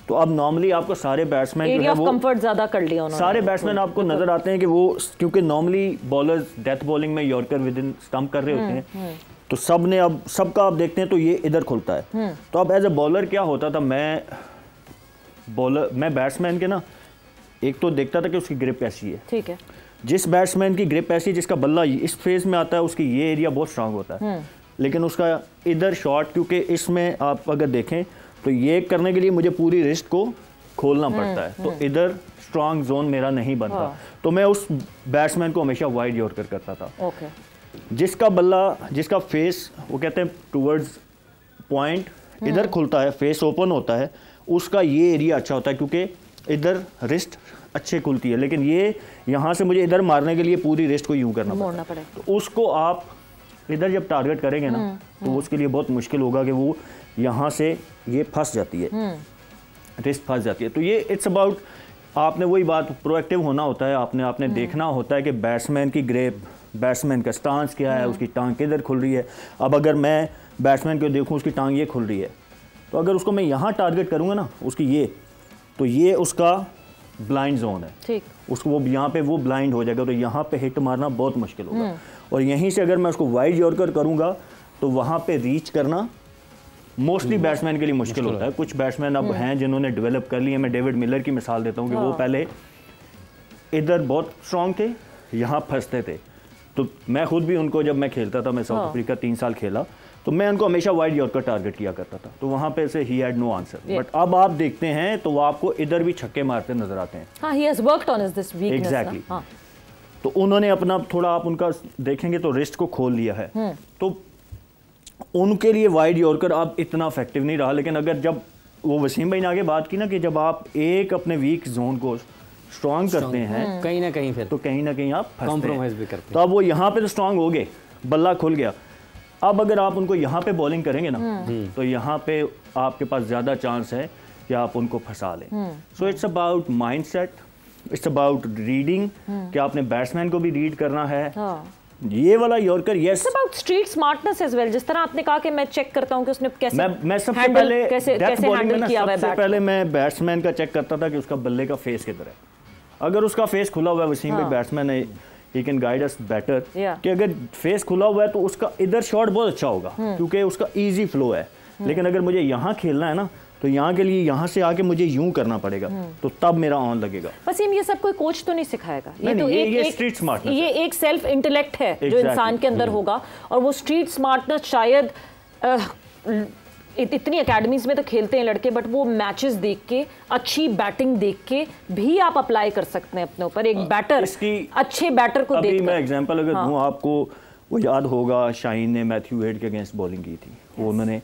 तो अब नॉर्मली आपको सारे बैट्समैन जो है वो कंफर्ट ज़्यादा कर लिया उन्होंने, सारे बैट्समैन आपको नजर आते हैं कि वो, क्योंकि नॉर्मली बॉलर्स डेथ बॉलिंग में यॉर्कर विद इन स्टंप कर रहे होते हैं, तो सब ने अब सबका आप देखते हैं तो ये इधर खुलता है। तो अब एज ए बॉलर क्या होता था, मैं बैट्समैन के ना एक तो देखता था कि उसकी ग्रिप ऐसी है, ठीक है, जिस बैट्समैन की ग्रिप ऐसी, जिसका बल्ला इस फेज में आता है, उसकी ये एरिया बहुत स्ट्रांग होता है, लेकिन उसका इधर शॉट, क्योंकि इसमें आप अगर देखें तो ये करने के लिए मुझे पूरी रिस्ट को खोलना पड़ता है, तो इधर स्ट्रांग जोन मेरा नहीं बनता। तो मैं उस बैट्समैन को हमेशा वाइड यॉर्कर करता था। जिसका बल्ला, जिसका फेस वो कहते हैं टूवर्ड्स पॉइंट इधर खुलता है, फेस ओपन होता है, उसका ये एरिया अच्छा होता है क्योंकि इधर रिस्ट अच्छे खुलती है, लेकिन ये यहाँ से मुझे इधर मारने के लिए पूरी रिस्ट को यूं करना पड़ता है। तो उसको आप इधर जब टारगेट करेंगे ना तो उसके लिए बहुत मुश्किल होगा कि वो यहाँ से ये फंस जाती है, रिस्ट फंस जाती है। तो ये इट्स अबाउट, आपने वही बात, प्रोएक्टिव होना होता है, आपने देखना होता है कि बैट्समैन की ग्रिप, बैट्समैन का स्टांस क्या है, उसकी टांग किधर खुल रही है। अब अगर मैं बैट्समैन को देखूँ उसकी टांग ये खुल रही है, तो अगर उसको मैं यहाँ टारगेट करूँगा ना उसकी ये, तो ये उसका ब्लाइंड जोन है, ठीक, उसको वो यहाँ पे वो ब्लाइंड हो जाएगा, तो यहाँ पे हिट मारना बहुत मुश्किल होगा। और यहीं से अगर मैं उसको वाइड यॉर्कर करूँगा तो वहाँ पे रीच करना मोस्टली बैट्समैन के लिए मुश्किल होता है। कुछ बैट्समैन अब हैं जिन्होंने डेवलप कर लिए। मैं डेविड मिलर की मिसाल देता हूँ कि वो पहले इधर बहुत स्ट्रांग थे, यहाँ फंसते थे। तो मैं खुद भी उनको, जब मैं खेलता था, मैं साउथ अफ्रीका 3 साल खेला, तो मैं उनको हमेशा वाइड यॉर्कर टारगेट किया करता था, तो वहाँ पे से ही हैड नो आंसर। बट अब आप देखते हैं तो वो आपको इधर भी छक्के मारते नजर आते हैं। हाँ, he has worked on this weakness, exactly. तो उन्होंने अपना थोड़ा, आप उनका देखेंगे तो रिस्ट को खोल लिया है, तो उनके लिए वाइड यॉर्कर अब इतना इफेक्टिव नहीं रहा। लेकिन अगर जब वो वसीम भाई ने आगे बात की ना कि जब आप एक अपने वीक जोन को स्ट्रांग करते हैं कहीं ना कहीं, फिर तो कहीं ना कहीं आप कॉम्प्रोमाइज भी करते हैं। तो अब वो यहाँ पे तो स्ट्रांग हो गए, बल्ला खुल गया। अब अगर आप उनको यहाँ पे बॉलिंग करेंगे ना तो यहाँ पे आपके पास ज़्यादा चांस है कि आप उनको फंसा लें। So it's about mindset, it's about reading, कि आपने बैट्समैन को भी रीड करना है। ये वाला yorker, yes, it's about street smartness as well. जिस तरह आपने कहा कि मैं चेक करता हूं कि उसने कैसे, मैं सबसे पहले कैसे हैंडल किया हुआ है, सबसे पहले मैं बैट्समैन का चेक करता था कि उसका बल्ले का फेस किधर है। अगर उसका फेस खुला हुआ है, वसीम भाई बैट्समैन है, he can guide us better, कि अगर फेस खुला हुआ है तो उसका इधर शॉट बहुत अच्छा होगा क्योंकि उसका इजी फ्लो है। लेकिन अगर मुझे यहाँ खेलना है ना तो यहाँ के लिए यहाँ से आके मुझे यूं करना पड़ेगा, तो तब मेरा ऑन लगेगा। वसीम, ये सब कोई कोच तो नहीं सिखाएगा, ये तो एक स्ट्रीट स्मार्टनेस, ये एक सेल्फ इंटेलेक्ट है जो इंसान के अंदर होगा। और वो स्ट्रीट स्मार्टनेस शायद इतनी एकेडमीज में तो खेलते हैं लड़के, बट वो मैचेस देख के, अच्छी बैटिंग देख के भी आप अप्लाई कर सकते हैं अपने ऊपर। एक बैटर, अच्छे बैटर को देख, मैं एग्जांपल अगर दूं आपको, वो याद होगा शाहीन ने मैथ्यू हेड के अगेंस्ट बॉलिंग की थी, वो उन्होंने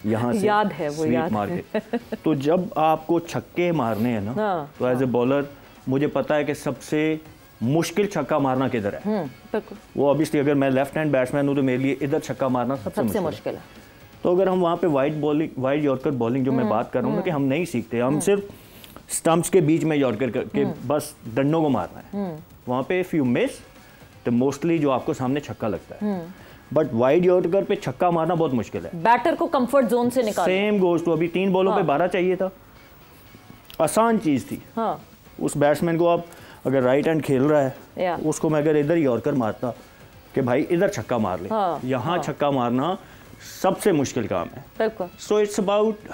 यहाँ से याद है वो, याद मार के तो जब आपको छक्के मारने हैं ना, तो एज ए बॉलर मुझे पता है कि सबसे मुश्किल छक्का मारना किधर है। वो ऑब्वियसली अगर मैं लेफ्ट हैंड बैट्समैन हूँ तो मेरे लिए इधर छक्का मारना सबसे मुश्किल है। तो अगर हम वहाँ पे वाइड यॉर्कर बॉलिंग जो मैं बात कर रहा हूँ ना, कि हम नहीं सीखते, हम सिर्फ स्टंप्स के बीच में यॉर्कर करके बस डंडों को मारना है। वहाँ पे इफ यू मिस तो मोस्टली जो आपको सामने छक्का लगता है, बट वाइड यॉर्कर पे छक्का मारना बहुत मुश्किल है। बैटर को कंफर्ट जोन से निकालना। सेम गोज टू अभी 3 बॉलों पे 12 चाहिए था, आसान चीज़ थी। हाँ। उस बैट्समैन को आप अगर राइट हैंड खेल रहा है उसको मैं अगर इधर यॉर्कर मारता कि भाई इधर छक्का मार ले, यहाँ छक्का मारना सबसे मुश्किल काम है। So it's about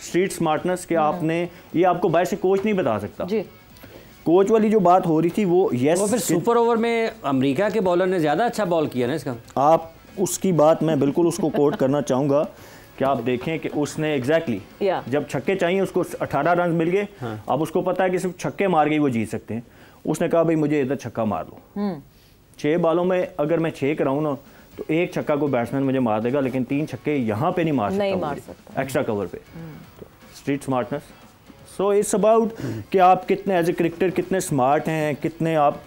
street smartness कि आपने ये आपको बाहर से कोच नहीं बता सकता जी। कोच वाली जो बात हो रही थी वो वो फिर सुपर ओवर में अमेरिका के बॉलर ने ज़्यादा अच्छा बॉल किया ना इसका। आप उसकी बात मैं बिल्कुल उसको कोट करना चाहूँगा कि आप देखें कि उसने एग्जैक्टली जब छक्के चाहिए उसको 18 रन मिल गए। अब उसको पता है कि सिर्फ छक्के मार के ही वो जीत सकते हैं। उसने कहा भाई मुझे इधर छक्का मार लो। 6 बॉलों में अगर मैं 6 कराऊँ ना तो 1 छक्का को बैट्समैन मुझे मार देगा, लेकिन 3 छक्के यहाँ पे नहीं मार सकता एक्स्ट्रा कवर पे। तो street smartness, so it's about कि आप कितने एज ए क्रिकेटर कितने स्मार्ट हैं, कितने आप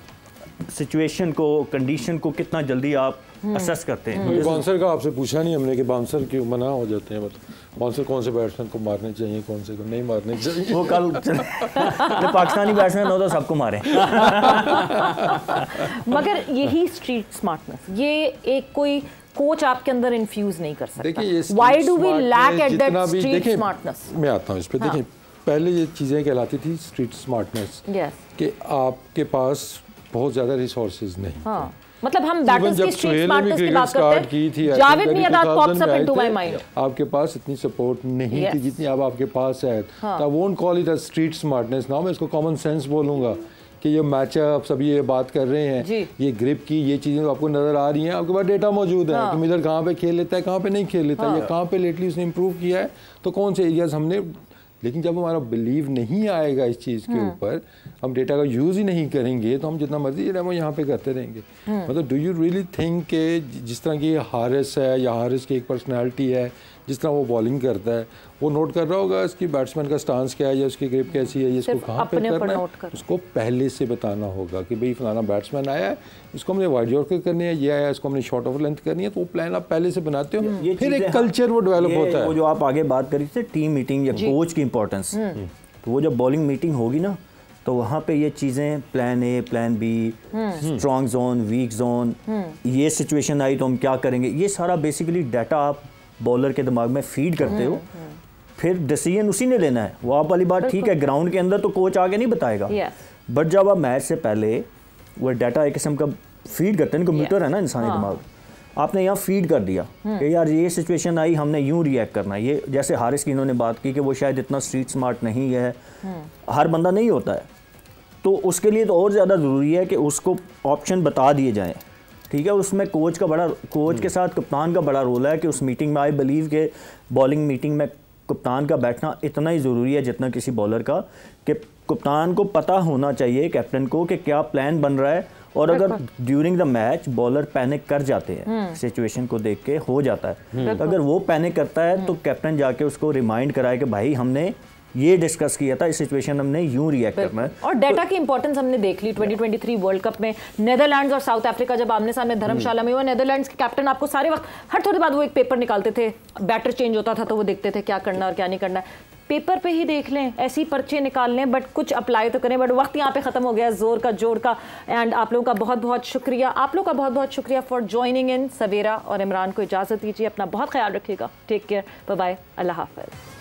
सिचुएशन को, कंडीशन को कितना जल्दी आप असेस करते हैं। बाउंसर का आपसे पूछा नहीं हमने कि बाउंसर क्यों मना हो जाते हैं, मतलब बाउंसर कौन से बैट्समैन को मारने चाहिए, कौन से को नहीं मारने चाहिए। वो कल पाकिस्तानी बैट्समैन हो तो सबको मारे। मगर यही स्ट्रीट स्मार्टनेस, ये एक कोई कोच आपके अंदर इन्फ्यूज नहीं कर सकता। देखिए why do we lack at that street smartness. मैं आता हूँ इस पे। देखिए पहले ये चीज़ें कहलाती थी स्ट्रीट स्मार्टनेस कि आपके पास बहुत ज़्यादा रिसोर्सेज नहीं। मतलब हम बैटर्स की स्ट्रीट स्मार्टनेस की बात करते हैं। Javed my dad pops up into my mind. आपके पास इतनी सपोर्ट नहीं थी जितनी अब आपके पास है। I won't call it a street smartness now, मैं इसको कॉमन सेंस बोलूँगा कि ये मैचअप सब ये बात कर रहे हैं, ये ग्रिप की ये चीज़ें आपको नज़र आ रही हैं, आपके पास डेटा मौजूद है कि मिलर कहाँ पे खेल लेता है, कहाँ पे नहीं खेल लेता है, या कहाँ पे लेटली उसने इम्प्रूव किया है, तो कौन से एरियाज हमने। लेकिन जब हमारा बिलीव नहीं आएगा इस चीज़ के ऊपर, हम डेटा का यूज़ ही नहीं करेंगे, तो हम जितना मर्जी डेमो यहाँ पे करते रहेंगे। मतलब डू यू रियली थिंक कि जिस तरह की हारिस है या हारिस की एक पर्सनैलिटी है, जिस तरह वो बॉलिंग करता है, वो नोट कर रहा होगा इसकी बैट्समैन का स्टांस क्या है या उसकी ग्रिप कैसी है, ये इसको कहाँ पे करना है, उसको पहले से बताना होगा कि भाई फलाना बैट्समैन आया है, इसको हमने वाइड यॉर्कर करनी है, ये आया इसको हमने शॉर्ट ऑफ लेंथ करनी है, तो वो प्लान आप पहले से बनाते हो, फिर एक कल्चर वो डेवलप होता है। वो जो आप आगे बात करी थी टीम मीटिंग या कोच की इंपॉर्टेंस, तो वो जब बॉलिंग मीटिंग होगी ना तो वहाँ पे ये चीज़ें plan A, plan B, strong zone, weak zone, ये सिचुएशन आई तो हम क्या करेंगे, ये सारा बेसिकली डाटा आप बॉलर के दिमाग में फीड करते हो, फिर डिसीजन उसी ने लेना है। वो आप वाली बात ठीक है, ग्राउंड के अंदर तो कोच आगे नहीं बताएगा, बट जब आप मैच से पहले वो डाटा एक किस्म का फीड करते हैं, कंप्यूटर है ना इंसानी दिमाग, आपने यहाँ फीड कर दिया कि यार ये सिचुएशन आई, हमने यूं रिएक्ट करना है। ये जैसे हारिस की इन्होंने बात की कि वो शायद इतना स्ट्रीट स्मार्ट नहीं है, हर बंदा नहीं होता है, तो उसके लिए तो और ज़्यादा ज़रूरी है कि उसको ऑप्शन बता दिए जाएँ। ठीक है, उसमें कोच के साथ कप्तान का बड़ा रोल है कि उस मीटिंग में आई बिलीव के बॉलिंग मीटिंग में कप्तान का बैठना इतना ही ज़रूरी है जितना किसी बॉलर का, कि कप्तान को पता होना चाहिए कैप्टन को कि क्या प्लान बन रहा है, और अगर during the match bowler panic कर जाते हैं, सिचुएशन को देख के हो जाता है, अगर वो पैनिक करता है तो कैप्टन जाके उसको रिमाइंड कराए कि भाई हमने ये डिस्कस किया था, इस सिचुएशन हमने यूं रिएक्ट करना है। और डेटा की इंपॉर्टेंस हमने देख ली 2023 वर्ल्ड कप में। नेदरलैंड्स और साउथ अफ्रीका जब आमने सामने धर्मशाला में हुआ, नेदरलैंड्स के कैप्टन आपको सारे वक्त हर थोड़ी बाद वो एक पेपर निकालते थे, बैटर चेंज होता था तो वो देखते थे क्या करना और क्या नहीं करना है। पेपर पे ही देख लें, ऐसे ही पर्चे निकाल लें, बट कुछ अप्लाई तो करें। बट वक्त यहाँ पे ख़त्म हो गया, जोर का जोड़ का। एंड आप लोगों का बहुत बहुत शुक्रिया, आप लोगों का बहुत बहुत शुक्रिया फॉर ज्वाइनिंग इन। सवेरा और इमरान को इजाज़त दीजिए, अपना बहुत ख्याल रखिएगा। टेक केयर, बाय बाय, अल्लाह हाफ़िज़।